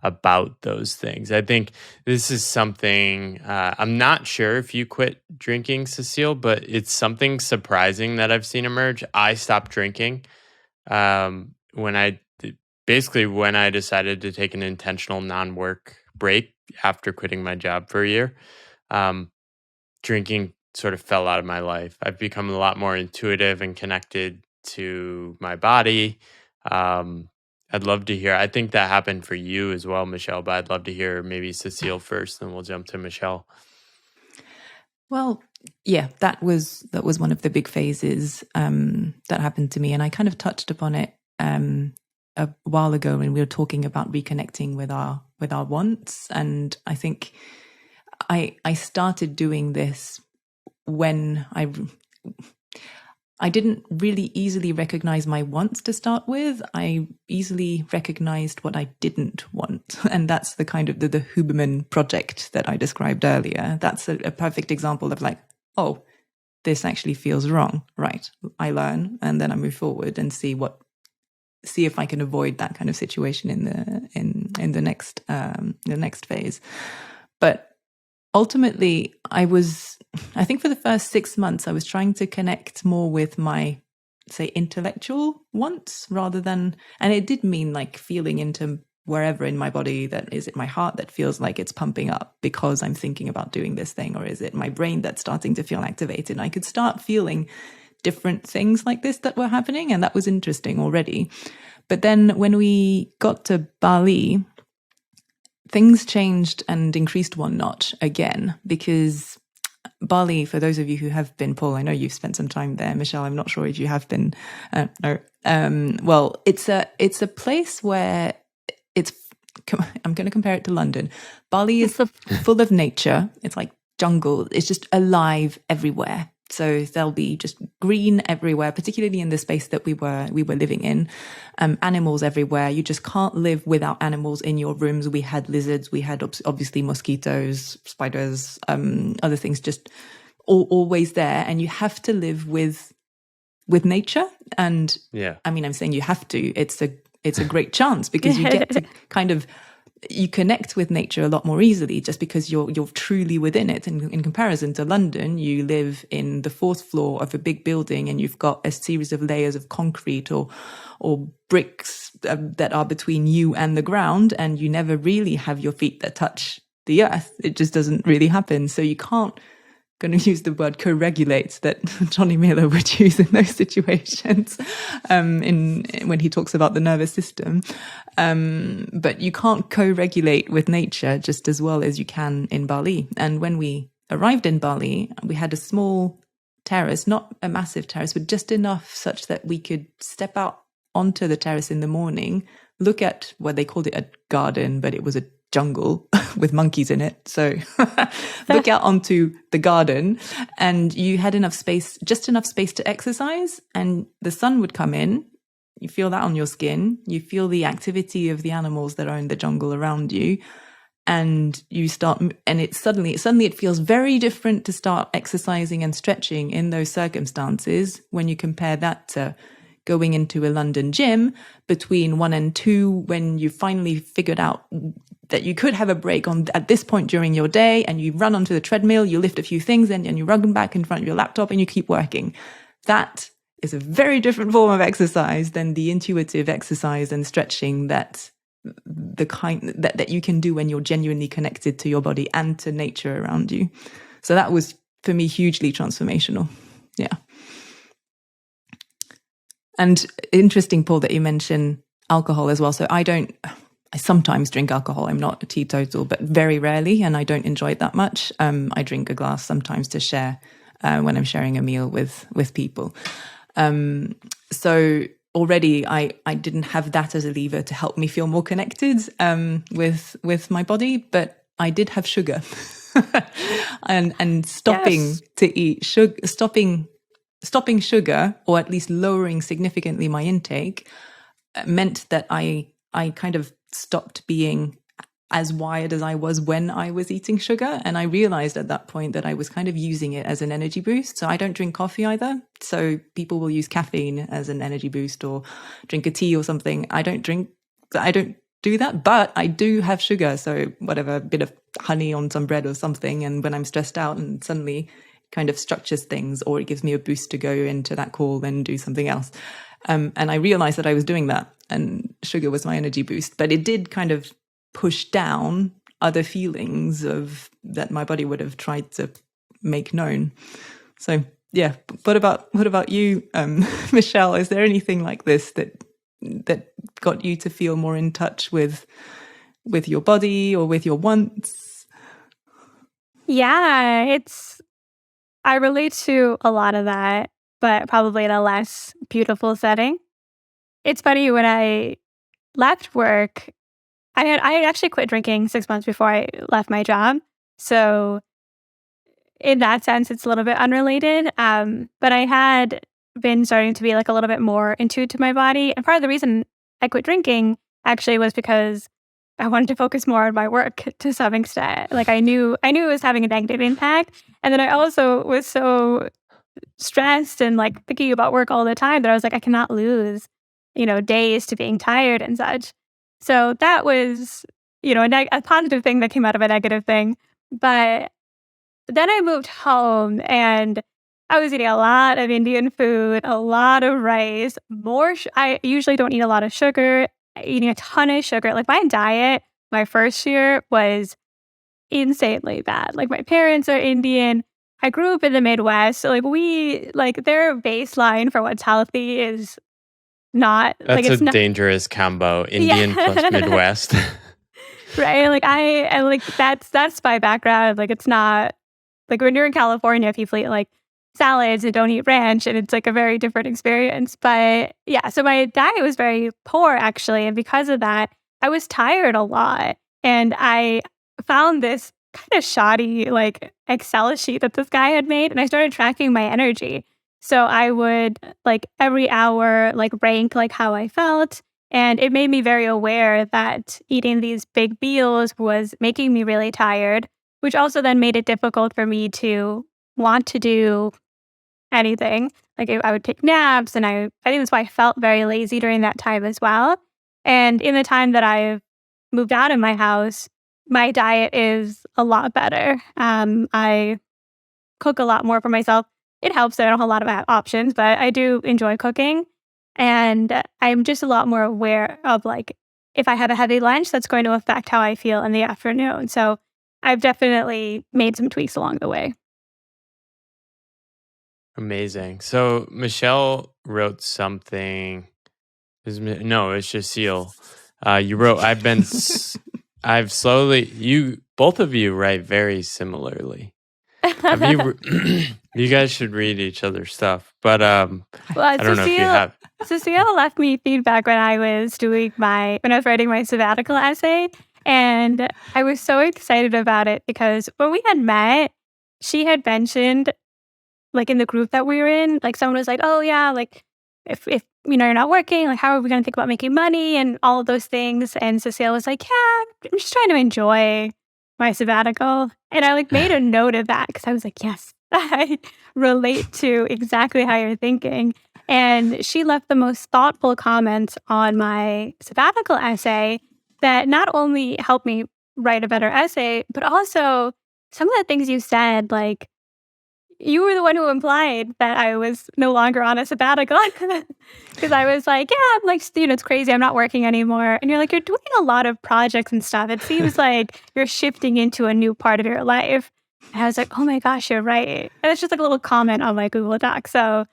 about those things. I think this is something I'm not sure if you quit drinking, Cécile, but it's something surprising that I've seen emerge. I stopped drinking when I decided to take an intentional non-work break after quitting my job for a year. Drinking sort of fell out of my life. I've become a lot more intuitive and connected to my body. I'd love to hear. I think that happened for you as well, Michelle, but I'd love to hear maybe Cécile first, then we'll jump to Michelle. Well, yeah, that was one of the big phases that happened to me, and I kind of touched upon it a while ago when we were talking about reconnecting with our wants. And I think I started doing this when I didn't really easily recognize my wants to start with. I easily recognized what I didn't want. And that's the kind of the Huberman project that I described earlier. That's a perfect example of like, oh, this actually feels wrong. Right. I learn, and then I move forward and see if I can avoid that kind of situation in the next phase. But ultimately, I think for the first 6 months, I was trying to connect more with my, say, intellectual wants rather than, and it did mean like feeling into wherever in my body. That is it my heart that feels like it's pumping up because I'm thinking about doing this thing, or is it my brain that's starting to feel activated? And I could start feeling different things like this that were happening, and that was interesting already. But then when we got to Bali, things changed and increased one notch again, because Bali, for those of you who have been, Paul, I know you've spent some time there. Michelle, I'm not sure if you have been. No. Well, it's a place where I'm going to compare it to London. Bali is full of nature. It's like jungle. It's just alive everywhere. So there'll be just green everywhere, particularly in the space that we were living in. Animals everywhere. You just can't live without animals in your rooms. We had lizards. We had obviously mosquitoes, spiders, other things just always there. And you have to live with nature. And yeah, I mean, I'm saying you have to. It's a great chance because you get to kind of, you connect with nature a lot more easily just because you're truly within it. And in comparison to London, you live in the fourth floor of a big building and you've got a series of layers of concrete or bricks that are between you and the ground, and you never really have your feet that touch the earth. It just doesn't really happen. So you can't, going to use the word co-regulate that Johnny Miller would use in those situations when he talks about the nervous system. But you can't co-regulate with nature just as well as you can in Bali. And when we arrived in Bali, we had a small terrace, not a massive terrace, but just enough such that we could step out onto the terrace in the morning, look at what they called it a garden, but it was a jungle with monkeys in it. So look out onto the garden, and you had just enough space to exercise, and the sun would come in. You feel that on your skin. You feel the activity of the animals that are in the jungle around you. And you start, and it suddenly it feels very different to start exercising and stretching in those circumstances when you compare that to going into a London gym between 1 and 2, when you finally figured out that you could have a break at this point during your day, and you run onto the treadmill, you lift a few things and you run back in front of your laptop and you keep working. That is a very different form of exercise than the intuitive exercise and stretching that you can do when you're genuinely connected to your body and to nature around you. So that was, for me, hugely transformational. Yeah. And interesting, Paul, that you mention alcohol as well. So I sometimes drink alcohol. I'm not a teetotal, but very rarely, and I don't enjoy it that much. I drink a glass sometimes to share when I'm sharing a meal with people. So already I didn't have that as a lever to help me feel more connected with my body, but I did have sugar. and stopping to eat sugar, stopping sugar, or at least lowering significantly my intake, meant that I kind of stopped being as wired as I was when I was eating sugar. And I realized at that point that I was kind of using it as an energy boost. So I don't drink coffee either. So people will use caffeine as an energy boost or drink a tea or something. I don't do that, but I do have sugar. So whatever, a bit of honey on some bread or something. And when I'm stressed out and suddenly kind of structures things, or it gives me a boost to go into that call and do something else. And I realized that I was doing that, and sugar was my energy boost, but it did kind of push down other feelings of that my body would have tried to make known. So yeah, what about you, Michelle? Is there anything like this that that got you to feel more in touch with your body or with your wants? Yeah, I relate to a lot of that, but probably in a less beautiful setting. It's funny, when I left work, I had actually quit drinking 6 months before I left my job. So in that sense, it's a little bit unrelated. But I had been starting to be like a little bit more in tune to my body. And part of the reason I quit drinking actually was because I wanted to focus more on my work to some extent. Like I knew it was having a negative impact. And then I also was so stressed and like thinking about work all the time that I was like, I cannot lose, days to being tired and such. So that was, a positive thing that came out of a negative thing. But then I moved home and I was eating a lot of Indian food, a lot of rice, I usually don't eat a lot of sugar, eating a ton of sugar. Like my diet, my first year was insanely bad. Like my parents are Indian. I grew up in the Midwest. So their baseline for what's healthy is not That's a it's not. dangerous combo, Indian plus Yeah. Midwest. Right. Like I like that's my background. Like it's not like when you're in California, people eat like salads and don't eat ranch, and it's like a very different experience. But yeah, so my diet was very poor actually. And because of that, I was tired a lot. And I found this kind of shoddy like Excel sheet that this guy had made, and I started tracking my energy. So I would like every hour like rank like how I felt. And it made me very aware that eating these big meals was making me really tired, which also then made it difficult for me to want to do anything. Like I would take naps, and I think that's why I felt very lazy during that time as well. And in the time that I've moved out of my house, my diet is a lot better. I cook a lot more for myself. It helps that I don't have a lot of options, but I do enjoy cooking. And I'm just a lot more aware of like, if I have a heavy lunch, that's going to affect how I feel in the afternoon. So I've definitely made some tweaks along the way. Amazing. So Michelle wrote something. It's Cécile. You wrote, I've slowly, both of you write very similarly. You guys should read each other's stuff, but I don't know if you have. Cécile left me feedback when I was writing my sabbatical essay, and I was so excited about it because when we had met, she had mentioned, like in the group that we were in, like someone was like, "Oh yeah, like if you're not working, like how are we going to think about making money and all of those things?" And Cécile was like, "Yeah, I'm just trying to enjoy my sabbatical." And I like made a note of that because I was like, "Yes, I relate to exactly how you're thinking." And she left the most thoughtful comments on my sabbatical essay that not only helped me write a better essay, but also some of the things you said, like you were the one who implied that I was no longer on a sabbatical because I was like, yeah, I'm like, it's crazy. I'm not working anymore. And you're like, you're doing a lot of projects and stuff. It seems like you're shifting into a new part of your life. And I was like, oh my gosh, you're right. And it's just like a little comment on my Google Doc. So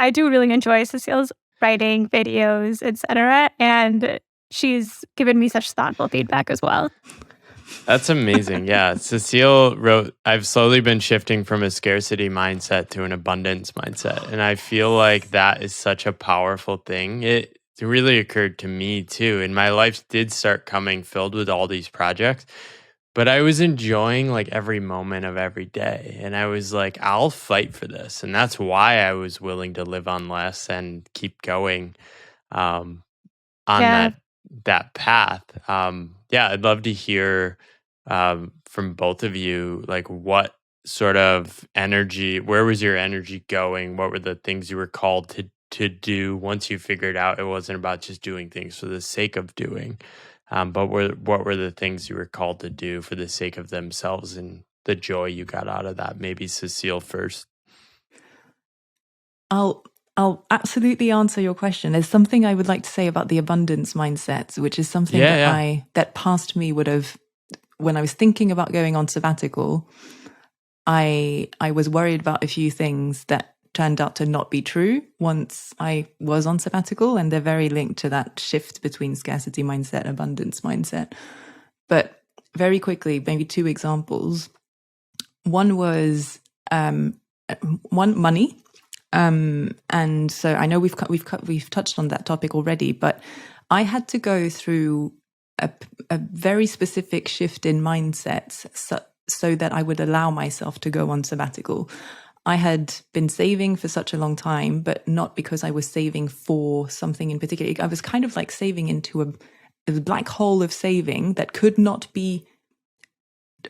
I do really enjoy Cecile's writing, videos, etc. And she's given me such thoughtful feedback as well. That's amazing. Yeah. Cécile wrote, I've slowly been shifting from a scarcity mindset to an abundance mindset. And I feel like that is such a powerful thing. It really occurred to me too. And my life did start coming filled with all these projects, but I was enjoying like every moment of every day. And I was like, I'll fight for this. And that's why I was willing to live on less and keep going on that path. I'd love to hear from both of you, like what sort of energy, where was your energy going? What were the things you were called to do once you figured out it wasn't about just doing things for the sake of doing, but what were the things you were called to do for the sake of themselves and the joy you got out of that? Maybe Cécile first. I'll absolutely answer your question. There's something I would like to say about the abundance mindset, which is something that past me would have, when I was thinking about going on sabbatical, I was worried about a few things that turned out to not be true once I was on sabbatical, and they're very linked to that shift between scarcity mindset and abundance mindset. But very quickly, maybe two examples. One was money. And so I know we've touched on that topic already, but I had to go through a very specific shift in mindsets so that I would allow myself to go on sabbatical. I had been saving for such a long time, but not because I was saving for something in particular. I was kind of like saving into a black hole of saving that could not be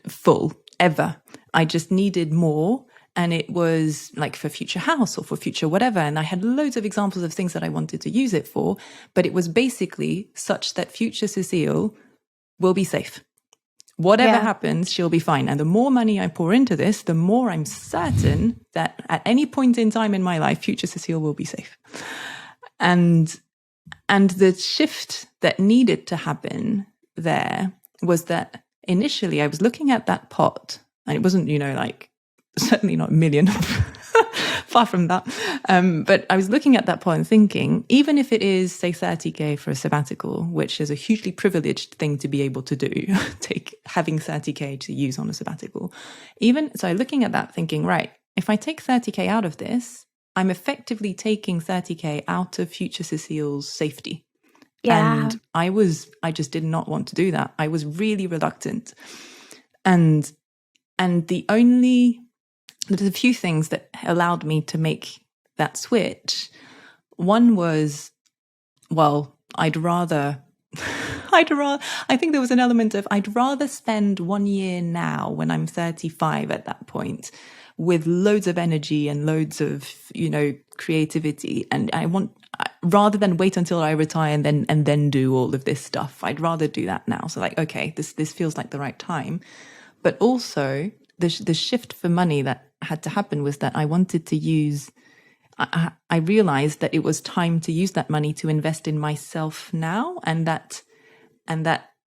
full ever. I just needed more. And it was like for future house or for future whatever. And I had loads of examples of things that I wanted to use it for. But it was basically such that future Cécile will be safe. Whatever happens, she'll be fine. And the more money I pour into this, the more I'm certain that at any point in time in my life, future Cécile will be safe. And the shift that needed to happen there was that initially I was looking at that pot, and it wasn't, like, certainly not a million, far from that. But I was looking at that point and thinking, even if it is, say, 30K for a sabbatical, which is a hugely privileged thing to be able to do, having 30K to use on a sabbatical. So looking at that thinking, right, if I take 30K out of this, I'm effectively taking 30K out of future Cécile's safety. Yeah. And I just did not want to do that. I was really reluctant. There's a few things that allowed me to make that switch. One was, I think there was an element of, I'd rather spend 1 year now when I'm 35 at that point with loads of energy and loads of, creativity. And rather than wait until I retire and then do all of this stuff, I'd rather do that now. So like, okay, this feels like the right time. But also the shift for money that had to happen was that I wanted to use, I realized that it was time to use that money to invest in myself now, and that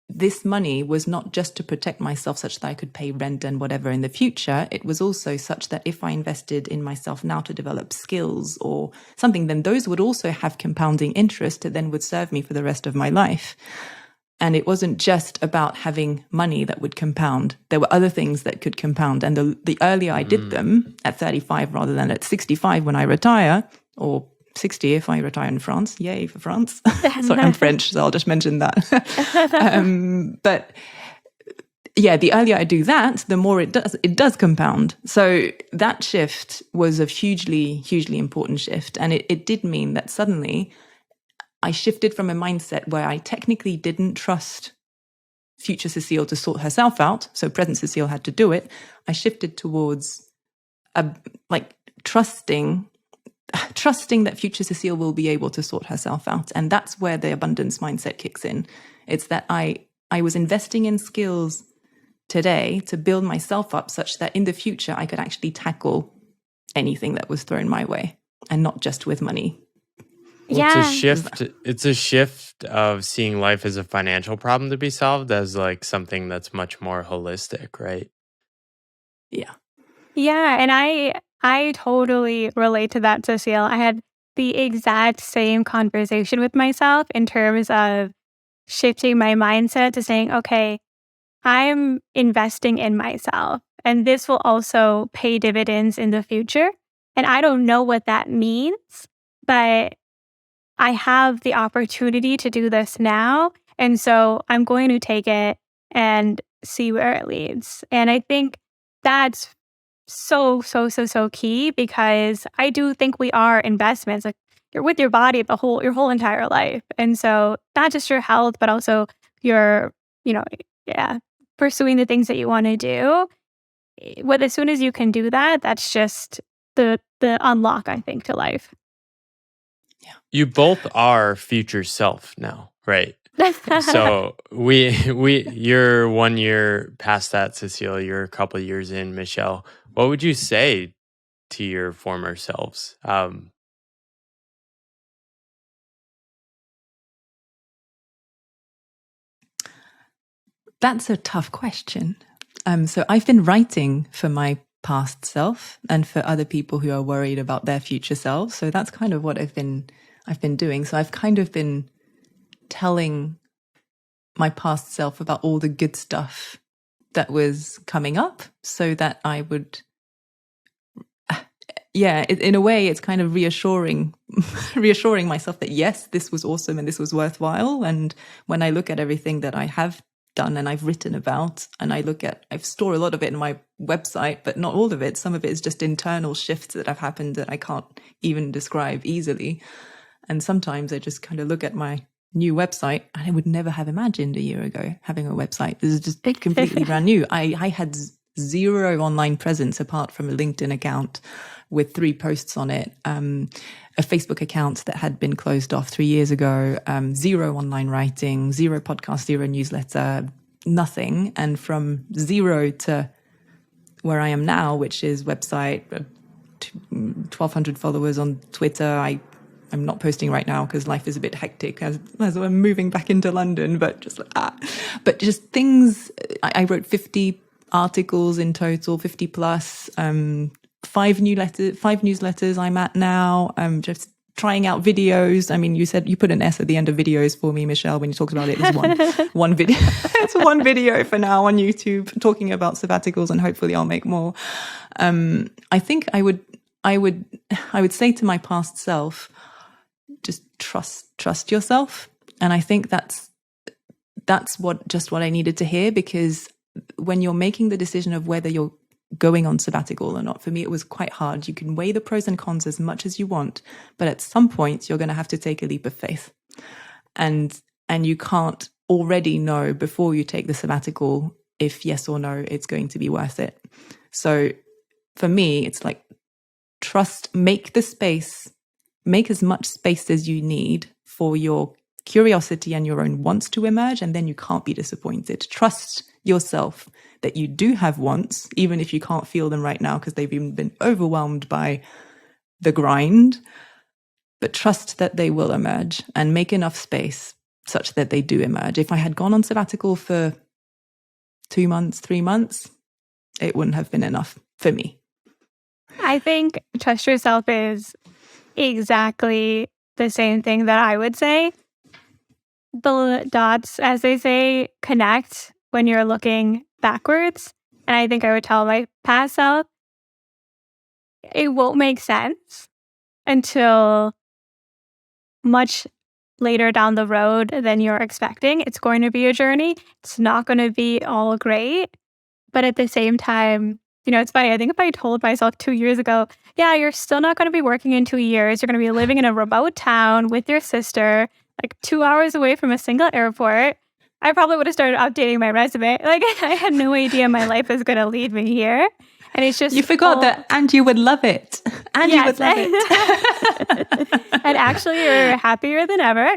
this money was not just to protect myself such that I could pay rent and whatever in the future. It was also such that if I invested in myself now to develop skills or something, then those would also have compounding interest that then would serve me for the rest of my life. And it wasn't just about having money that would compound. There were other things that could compound. And the earlier I did them, at 35 rather than at 65 when I retire, or 60 if I retire in France. Yay for France. Sorry, I'm French, so I'll just mention that. But yeah, the earlier I do that, the more it does compound. So that shift was a hugely, hugely important shift. And it did mean that suddenly I shifted from a mindset where I technically didn't trust future Cécile to sort herself out. So present Cécile had to do it. I shifted towards trusting that future Cécile will be able to sort herself out. And that's where the abundance mindset kicks in. It's that I was investing in skills today to build myself up such that in the future I could actually tackle anything that was thrown my way, and not just with money. It's a shift of seeing life as a financial problem to be solved as like something that's much more holistic, right? Yeah. Yeah, and I totally relate to that, Cécile. I had the exact same conversation with myself in terms of shifting my mindset to saying, okay, I'm investing in myself, and this will also pay dividends in the future. And I don't know what that means, but I have the opportunity to do this now. And so I'm going to take it and see where it leads. And I think that's so key, because I do think we are investments. Like, you're with your body your whole entire life. And so not just your health, but also your, pursuing the things that you want to do. But as soon as you can do that, that's just the unlock, I think, to life. Yeah. You both are future self now, right? So you're 1 year past that, Cécile. You're a couple of years in, Michelle. What would you say to your former selves? That's a tough question. So I've been writing for my past self and for other people who are worried about their future selves. So that's kind of what I've been doing. So I've kind of been telling my past self about all the good stuff that was coming up so that I would, in a way, it's kind of reassuring myself that yes, this was awesome and this was worthwhile. And when I look at everything that I have done and I've written about, and I've stored a lot of it in my website, but not all of it. Some of it is just internal shifts that have happened that I can't even describe easily. And sometimes I just kind of look at my new website, and I would never have imagined a year ago having a website. This is just completely brand new. I had zero online presence apart from a LinkedIn account with 3 posts on it, a Facebook account that had been closed off 3 years ago, 0 online writing, 0 podcast, 0 newsletter, nothing. And from 0 to where I am now, which is website, 1,200 followers on Twitter. I'm not posting right now because life is a bit hectic as I'm moving back into London, but just things. I wrote 50 articles in total, 50 plus, 5 newsletters I'm at now. Just trying out videos. I mean, you said you put an S at the end of videos for me, Michelle, when you talked about it. It's one video. It's one video for now on YouTube talking about sabbaticals, and hopefully I'll make more. I think I would say to my past self, just trust yourself. And I think that's what I needed to hear, because when you're making the decision of whether you're going on sabbatical or not, for me, it was quite hard. You can weigh the pros and cons as much as you want, but at some point you're going to have to take a leap of faith. And you can't already know before you take the sabbatical if yes or no, it's going to be worth it. So for me, it's like, make as much space as you need for your curiosity and your own wants to emerge, and then you can't be disappointed. Trust yourself that you do have wants, even if you can't feel them right now because they've even been overwhelmed by the grind. But trust that they will emerge, and make enough space such that they do emerge. If I had gone on sabbatical for 2 months, 3 months, it wouldn't have been enough for me. I think trust yourself is exactly the same thing that I would say. The dots, as they say, connect when you're looking backwards. And I think I would tell my past self, it won't make sense until much later down the road than you're expecting. It's going to be a journey. It's not going to be all great. But at the same time, it's funny. I think if I told myself 2 years ago, yeah, you're still not going to be working in 2 years. You're going to be living in a remote town with your sister, like 2 hours away from a single airport, I probably would have started updating my resume. Like, I had no idea my life was going to lead me here. And it's just... You forgot that, and you would love it. And you would love it. And actually, you're happier than ever.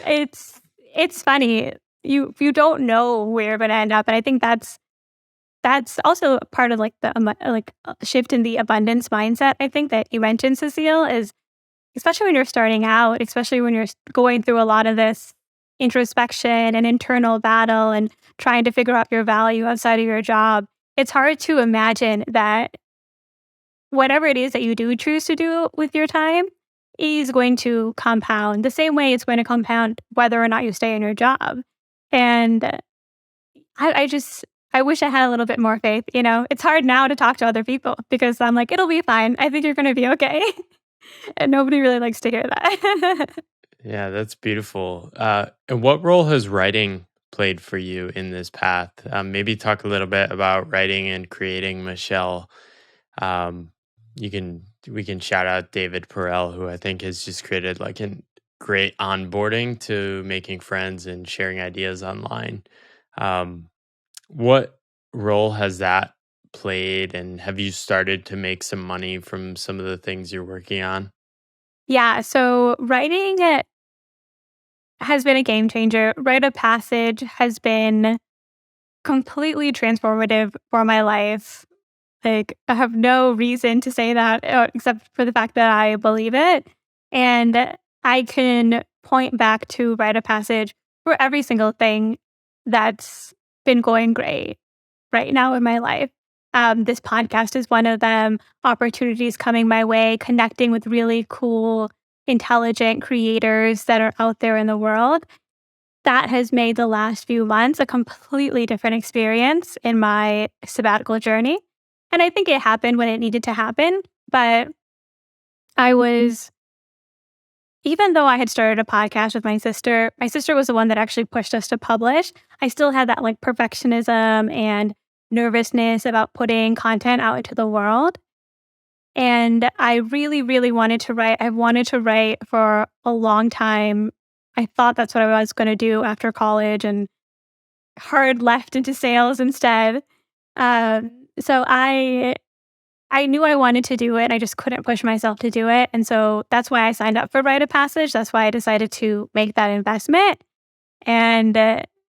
It's funny. You don't know where you're going to end up. And I think that's also part of like the shift in the abundance mindset. I think that you mentioned, Cécile, is especially when you're starting out, especially when you're going through a lot of this introspection and internal battle and trying to figure out your value outside of your job, it's hard to imagine that whatever it is that you do choose to do with your time is going to compound the same way it's going to compound whether or not you stay in your job. And I wish I had a little bit more faith. It's hard now to talk to other people because I'm like, it'll be fine. I think you're going to be okay. And nobody really likes to hear that. Yeah, that's beautiful. And what role has writing played for you in this path? Maybe talk a little bit about writing and creating, Michelle. We can shout out David Perel, who I think has just created like a great onboarding to making friends and sharing ideas online. What role has that played, and have you started to make some money from some of the things you're working on? Yeah, so writing has been a game changer. Rite of passage has been completely transformative for my life. Like, I have no reason to say that except for the fact that I believe it. And I can point back to Rite of Passage for every single thing that's been going great. right now in my life. This podcast is one of them, opportunities coming my way, connecting with really cool, intelligent creators that are out there in the world. That has made the last few months a completely different experience in my sabbatical journey. And I think it happened when it needed to happen. But I was, even though I had started a podcast with my sister was the one that actually pushed us to publish. I still had that like perfectionism and nervousness about putting content out into the world. And I really, really wanted to write. I wanted to write for a long time. I thought that's what I was going to do after college and hard left into sales instead. So I knew I wanted to do it. I just couldn't push myself to do it. And so that's why I signed up for Rite of Passage. That's why I decided to make that investment. And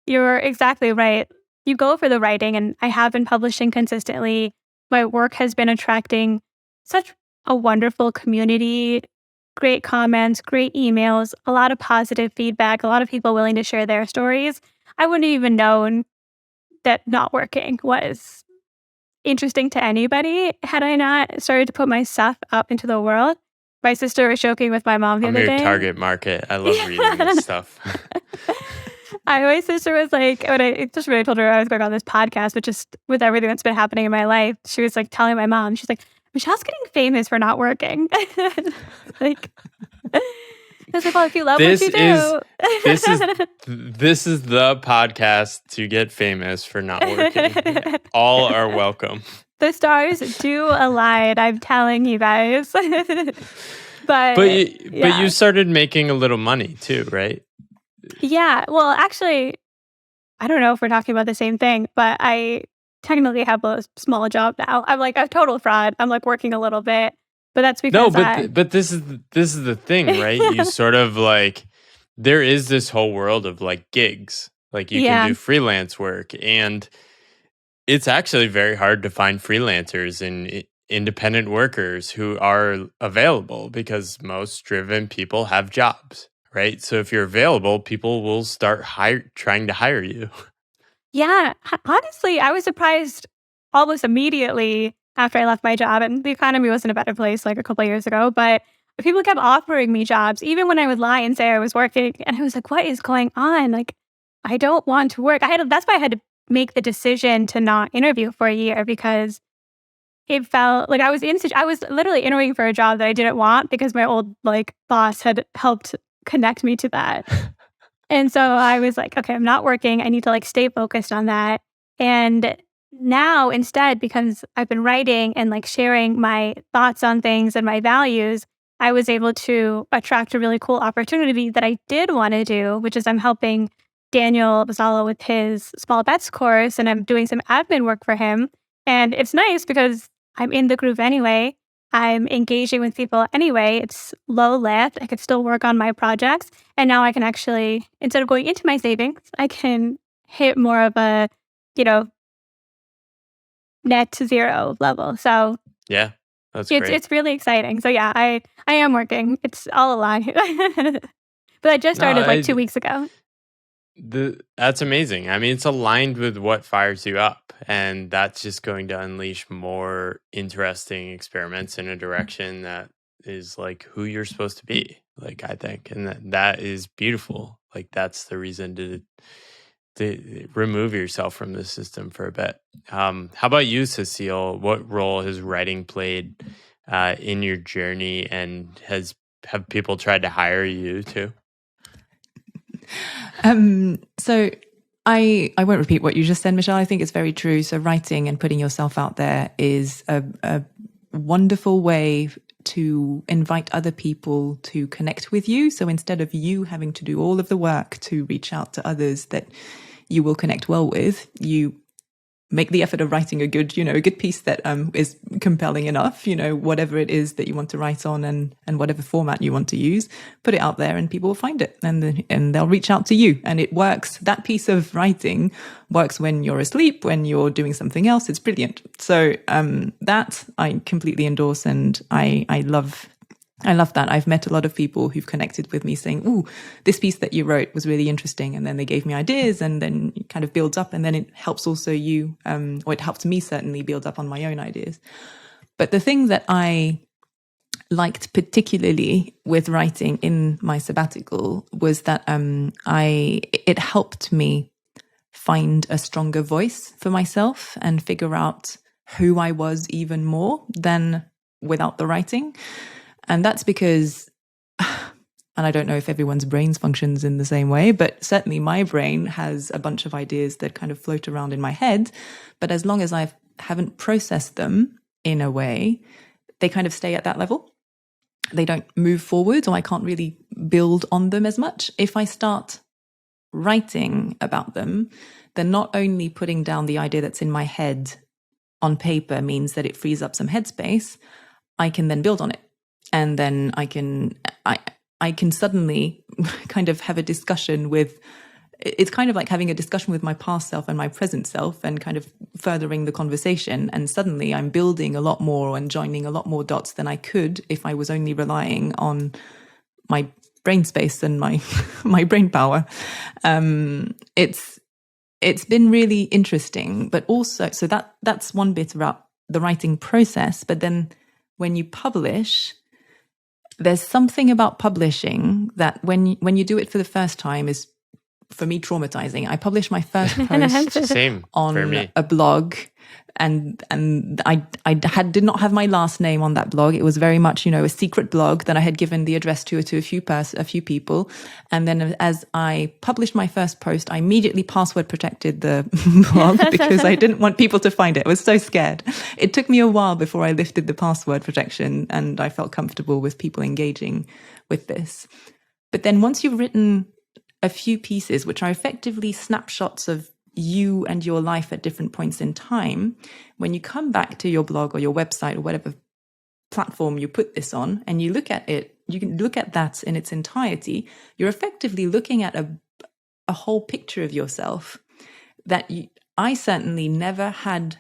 you're exactly right. You go for the writing, and I have been publishing consistently. My work has been attracting such a wonderful community, great comments, great emails, a lot of positive feedback, a lot of people willing to share their stories. I wouldn't have even known that not working was interesting to anybody had I not started to put my stuff up into the world. My sister was joking with my mom the I'm other your day. target market. I love reading this stuff. My sister was like, just when I told her I was going on this podcast, but just with everything that's been happening in my life, she was like telling my mom, she's like, Michelle's getting famous for not working. Like, I was like, well, if you love what you do. This is the podcast to get famous for not working. All are welcome. The stars do align, I'm telling you guys. But you started making a little money too, right? Yeah. Well, actually, I don't know if we're talking about the same thing, but I technically have a small job now. I'm like a total fraud. I'm like working a little bit, but that's because but this is the thing, right? You sort of like, there is this whole world of like gigs, like you can do freelance work, and it's actually very hard to find freelancers and independent workers who are available because most driven people have jobs, right? So if you're available, people will start trying to hire you. Yeah. Honestly, I was surprised almost immediately after I left my job, and the economy was in a better place like a couple of years ago, but people kept offering me jobs, even when I would lie and say I was working. And I was like, what is going on? Like, I don't want to work. That's why I had to make the decision to not interview for a year, because it felt like I was literally interviewing for a job that I didn't want because my old like boss had helped connect me to that. And so I was like, okay, I'm not working. I need to like stay focused on that. And now instead, because I've been writing and like sharing my thoughts on things and my values, I was able to attract a really cool opportunity that I did want to do, which is I'm helping Daniel Bazzalo with his small bets course, and I'm doing some admin work for him. And it's nice because I'm in the groove anyway. I'm engaging with people anyway. It's low lift. I could still work on my projects. And now I can actually, instead of going into my savings, I can hit more of a, net to zero level. So yeah, that's great. It's really exciting. So yeah, I am working. It's all aligned. But I just started 2 weeks ago. That's amazing. I mean, it's aligned with what fires you up, and that's just going to unleash more interesting experiments in a direction that is like who you're supposed to be, like, I think. And that is beautiful. Like, that's the reason to remove yourself from the system for a bit. How about you, Cécile? What role has writing played in your journey, and have people tried to hire you too? So I won't repeat what you just said, Michelle. I think it's very true. So writing and putting yourself out there is a wonderful way to invite other people to connect with you. So instead of you having to do all of the work to reach out to others that you will connect well with, you make the effort of writing a good piece that is compelling enough, whatever it is that you want to write on and whatever format you want to use, put it out there and people will find it and they'll reach out to you. And it works. That piece of writing works when you're asleep, when you're doing something else. It's brilliant. So that I completely endorse, and I love I love that. I've met a lot of people who've connected with me saying, "Ooh, this piece that you wrote was really interesting." And then they gave me ideas, and then it kind of builds up. And then it helps also you, or it helped me certainly build up on my own ideas. But the thing that I liked particularly with writing in my sabbatical was that it helped me find a stronger voice for myself and figure out who I was even more than without the writing. And that's because, and I don't know if everyone's brains functions in the same way, but certainly my brain has a bunch of ideas that kind of float around in my head. But as long as I haven't processed them in a way, they kind of stay at that level. They don't move forward, or I can't really build on them as much. If I start writing about them, then not only putting down the idea that's in my head on paper means that it frees up some headspace, I can then build on it. And then I can suddenly kind of have a discussion with, it's kind of like having a discussion with my past self and my present self and kind of furthering the conversation. And suddenly I'm building a lot more and joining a lot more dots than I could if I was only relying on my brain space and my brain power. It's been really interesting, but also, so that's one bit about the writing process. But then when you publish, there's something about publishing that when you do it for the first time is, for me, traumatizing. I published my first post Same on for me. a blog, and I did not have my last name on that blog. It was very much, a secret blog that I had given the address to a few people. And then as I published my first post, I immediately password protected the blog because I didn't want people to find it. I was so scared. It took me a while before I lifted the password protection and I felt comfortable with people engaging with this. But then once you've written a few pieces, which are effectively snapshots of you and your life at different points in time, when you come back to your blog or your website or whatever platform you put this on, and you look at it, you can look at that in its entirety, you're effectively looking at a whole picture of yourself that I certainly never had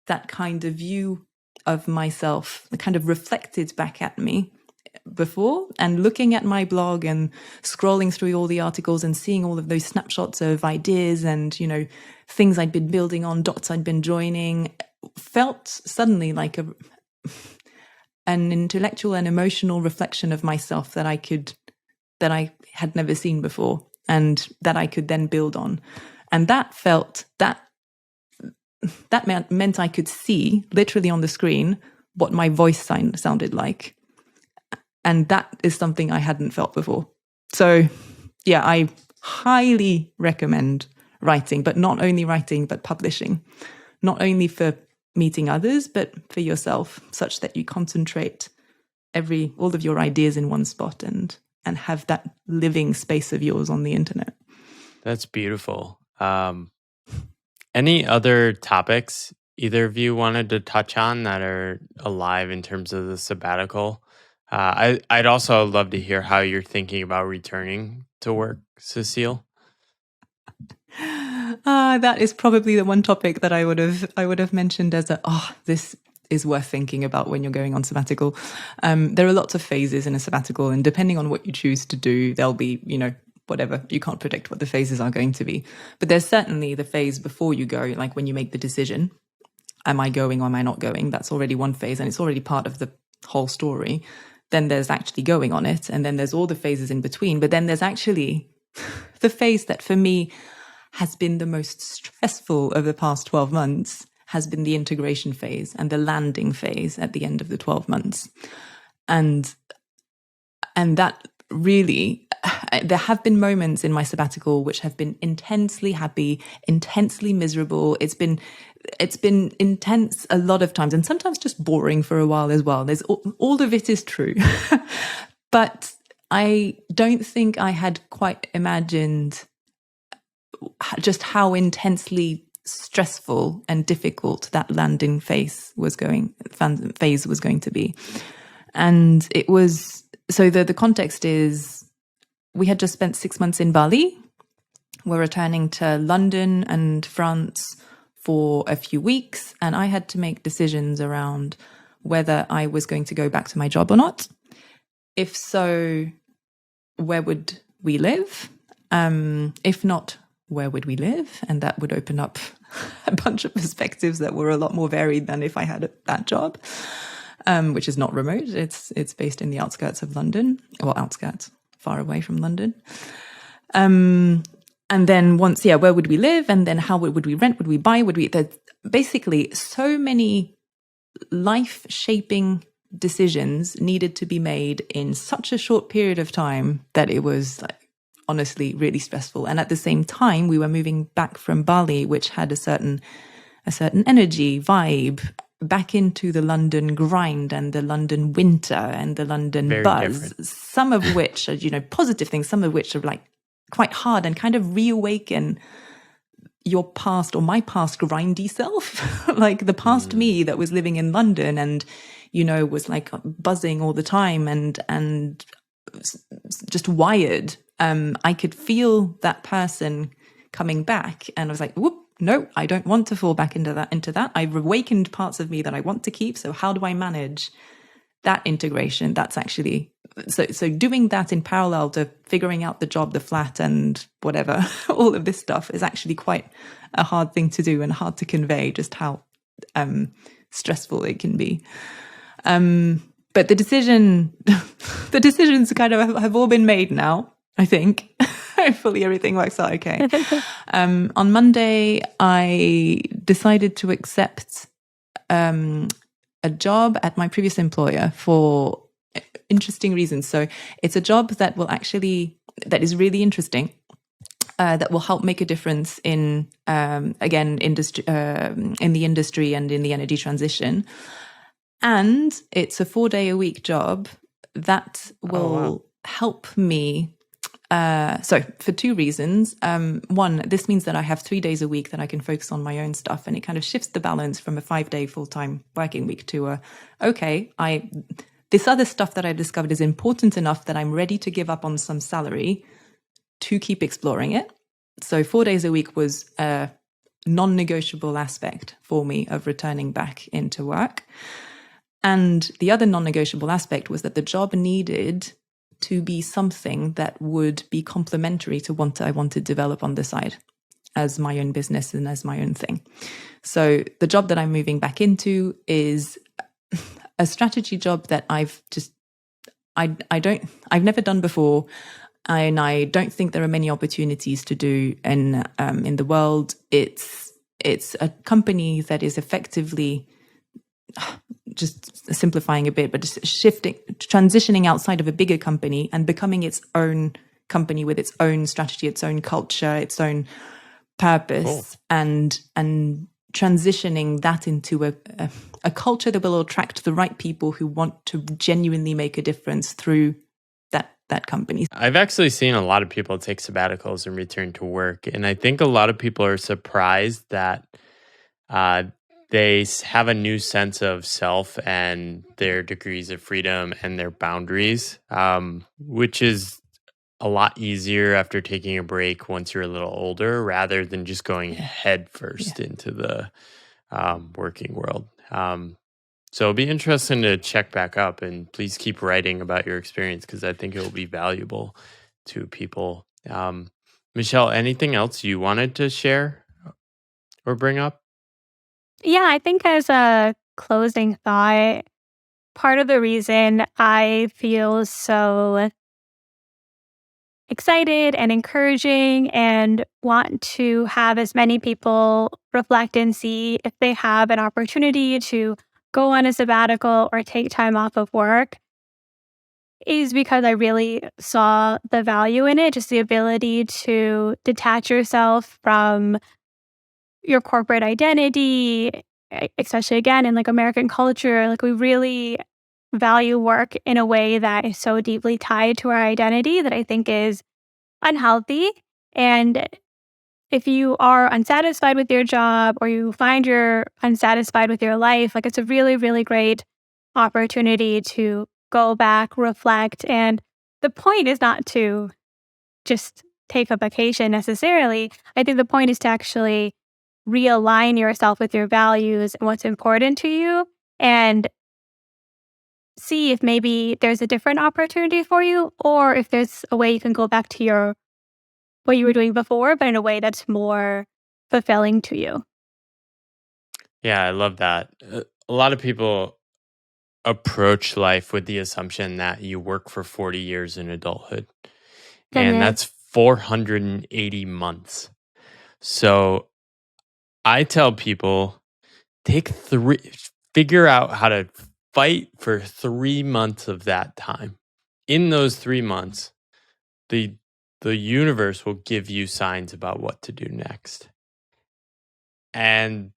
that kind of view of myself, kind of reflected back at me before. And looking at my blog and scrolling through all the articles and seeing all of those snapshots of ideas and, things I'd been building on, dots I'd been joining, felt suddenly like an intellectual and emotional reflection of myself that I had never seen before and that I could then build on. And that meant I could see literally on the screen what my voice sounded like. And that is something I hadn't felt before. So yeah, I highly recommend writing, but not only writing, but publishing, not only for meeting others, but for yourself, such that you concentrate all of your ideas in one spot and have that living space of yours on the internet. That's beautiful. Any other topics either of you wanted to touch on that are alive in terms of the sabbatical? I'd also love to hear how you're thinking about returning to work, Cécile. That is probably the one topic that I would have mentioned as this is worth thinking about when you're going on sabbatical. There are lots of phases in a sabbatical, and depending on what you choose to do, there'll be, whatever. You can't predict what the phases are going to be. But there's certainly the phase before you go, like when you make the decision, am I going or am I not going? That's already one phase, and it's already part of the whole story. Then there's actually going on it, and then there's all the phases in between. But then there's actually the phase that for me has been the most stressful of the past 12 months, has been the integration phase and the landing phase at the end of the 12 months. And that really, there have been moments in my sabbatical which have been intensely happy, intensely miserable. It's been intense a lot of times, and sometimes just boring for a while as well. There's all of it is true. But I don't think I had quite imagined just how intensely stressful and difficult that landing phase was going to be. And it was, so the context is, we had just spent 6 months in Bali. We're returning to London and France for a few weeks, and I had to make decisions around whether I was going to go back to my job or not. If so, where would we live? If not, where would we live? And that would open up a bunch of perspectives that were a lot more varied than if I had that job, which is not remote. It's based in the outskirts of London, or outskirts, far away from London. And then once, where would we live? And then how would we rent? Would we buy? There's basically so many life-shaping decisions needed to be made in such a short period of time that it was honestly really stressful. And at the same time, we were moving back from Bali, which had a certain energy vibe, back into the London grind and the London winter and the London Very buzz, different. some of which are, positive things, some of which are quite hard and kind of reawaken your past, or my past grindy self, like the past me that was living in London and, was buzzing all the time and just wired. I could feel that person coming back, and I was like, whoop, no, I don't want to fall back into that. I've awakened parts of me that I want to keep. So how do I manage that integration? That's actually, so doing that in parallel to figuring out the job, the flat and whatever, all of this stuff is actually quite a hard thing to do and hard to convey just how stressful it can be. But the decisions kind of have all been made now, I think. Hopefully everything works out okay. On Monday, I decided to accept a job at my previous employer for interesting reasons. So it's a job that is really interesting, that will help make a difference in, again, industry, in the industry and in the energy transition. And it's a 4-day-a-week job that will help me. So for 2 reasons. One, this means that I have 3 days a week that I can focus on my own stuff, and it kind of shifts the balance from a 5-day full-time working week to this other stuff that I discovered is important enough that I'm ready to give up on some salary to keep exploring it. So 4 days a week was a non-negotiable aspect for me of returning back into work. And the other non-negotiable aspect was that the job needed to be something that would be complementary to what I want to develop on the side as my own business and as my own thing. So the job that I'm moving back into is a strategy job that I've never done before, and I don't think there are many opportunities to do in the world. It's a company that is effectively, just simplifying a bit, but just transitioning outside of a bigger company and becoming its own company with its own strategy, its own culture, its own purpose, and transitioning that into a culture that will attract the right people who want to genuinely make a difference through that company. I've actually seen a lot of people take sabbaticals and return to work, and I think a lot of people are surprised that they have a new sense of self and their degrees of freedom and their boundaries, which is a lot easier after taking a break once you're a little older, rather than just going head first into the working world. So it'll be interesting to check back up, and please keep writing about your experience, because I think it will be valuable to people. Michelle, anything else you wanted to share or bring up? Yeah, I think as a closing thought, part of the reason I feel so excited and encouraging and want to have as many people reflect and see if they have an opportunity to go on a sabbatical or take time off of work is because I really saw the value in it, just the ability to detach yourself from your corporate identity, especially again in American culture. We really value work in a way that is so deeply tied to our identity that I think is unhealthy. And if you are unsatisfied with your job, or you find you're unsatisfied with your life, it's a really, really great opportunity to go back, reflect. And the point is not to just take a vacation necessarily. I think the point is to actually realign yourself with your values and what's important to you, and see if maybe there's a different opportunity for you, or if there's a way you can go back to what you were doing before, but in a way that's more fulfilling to you. Yeah, I love that. A lot of people approach life with the assumption that you work for 40 years in adulthood, and Goodness. that's 480 months. So I tell people figure out how to fight for 3 months of that time. In those 3 months, the universe will give you signs about what to do next. And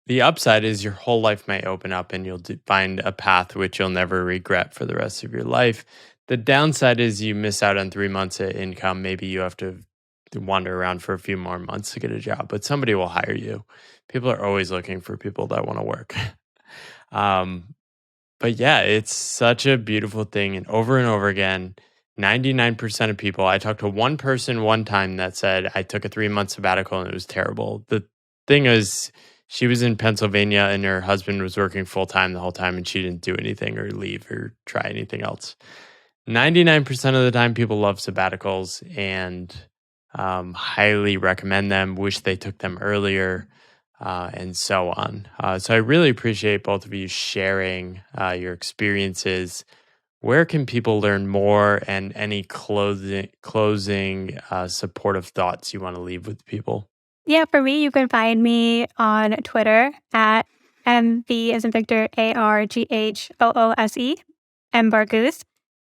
the upside is your whole life might open up and you'll find a path which you'll never regret for the rest of your life. The downside is you miss out on 3 months of income. Maybe you have to wander around for a few more months to get a job, but somebody will hire you. People are always looking for people that want to work. But yeah, it's such a beautiful thing. And over again, 99% of people, I talked to one person one time that said, I took a 3-month sabbatical and it was terrible. The thing is, she was in Pennsylvania and her husband was working full time the whole time and she didn't do anything or leave or try anything else. 99% of the time, people love sabbaticals and highly recommend them, wish they took them earlier, and so on. So I really appreciate both of you sharing your experiences. Where can people learn more, and any closing supportive thoughts you want to leave with people? Yeah, for me, you can find me on Twitter at MV as in Victor, ARGHOOSE, Mbargoose.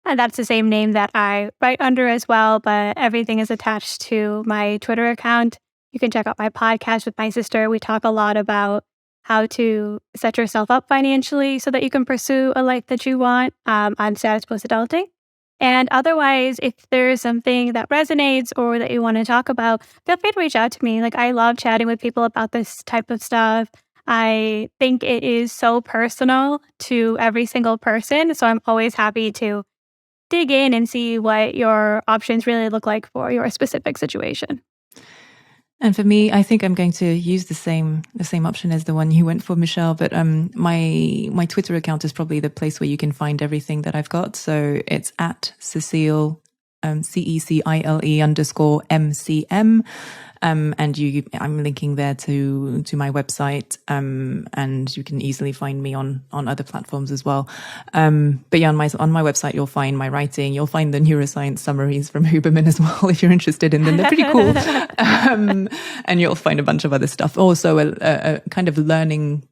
And that's the same name that I write under as well, but everything is attached to my Twitter account. You can check out my podcast with my sister. We talk a lot about how to set yourself up financially so that you can pursue a life that you want on status post adulting. And otherwise, if there's something that resonates or that you want to talk about, feel free to reach out to me. Like, I love chatting with people about this type of stuff. I think it is so personal to every single person. So I'm always happy to dig in and see what your options really look like for your specific situation. And for me, I think I'm going to use the same option as the one you went for, Michelle. But my Twitter account is probably the place where you can find everything that I've got. So it's at Cécile, CECILE_MCM. And I'm linking there to my website, and you can easily find me on other platforms as well. But yeah, on my website, you'll find my writing. You'll find the neuroscience summaries from Huberman as well, if you're interested in them. They're pretty cool. And you'll find a bunch of other stuff. Also, a kind of learning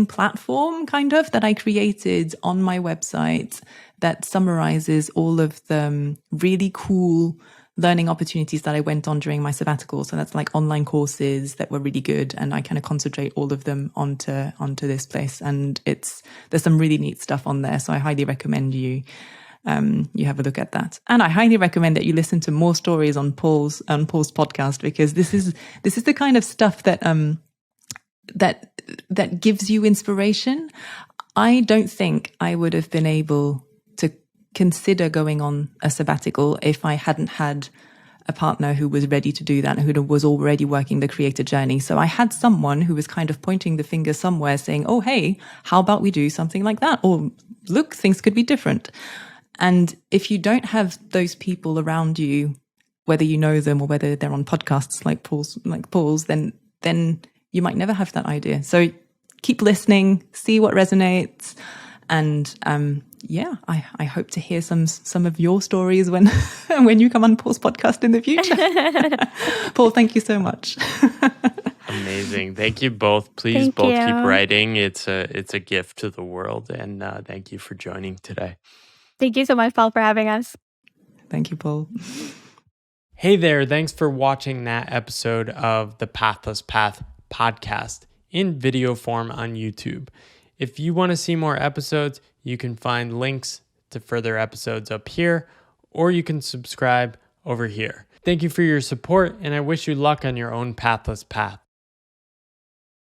platform kind of that I created on my website that summarizes all of the really cool learning opportunities that I went on during my sabbatical. So that's like online courses that were really good, and I kind of concentrate all of them onto this place. And there's some really neat stuff on there. So I highly recommend you have a look at that. And I highly recommend that you listen to more stories on Paul's podcast, because this is the kind of stuff that gives you inspiration. I don't think I would have been able to consider going on a sabbatical if I hadn't had a partner who was ready to do that, and who was already working the creator journey. So I had someone who was kind of pointing the finger somewhere saying, oh, hey, how about we do something like that? Or look, things could be different. And if you don't have those people around you, whether you know them or whether they're on podcasts like Paul's, then you might never have that idea. So keep listening, see what resonates. And I hope to hear some of your stories when you come on Paul's podcast in the future. Paul, thank you so much. Amazing. Thank you both. Please keep writing. It's a gift to the world. And thank you for joining today. Thank you so much, Paul, for having us. Thank you, Paul. Hey there. Thanks for watching that episode of the Pathless Path podcast in video form on YouTube. If you want to see more episodes, you can find links to further episodes up here, or you can subscribe over here. Thank you for your support, and I wish you luck on your own pathless path.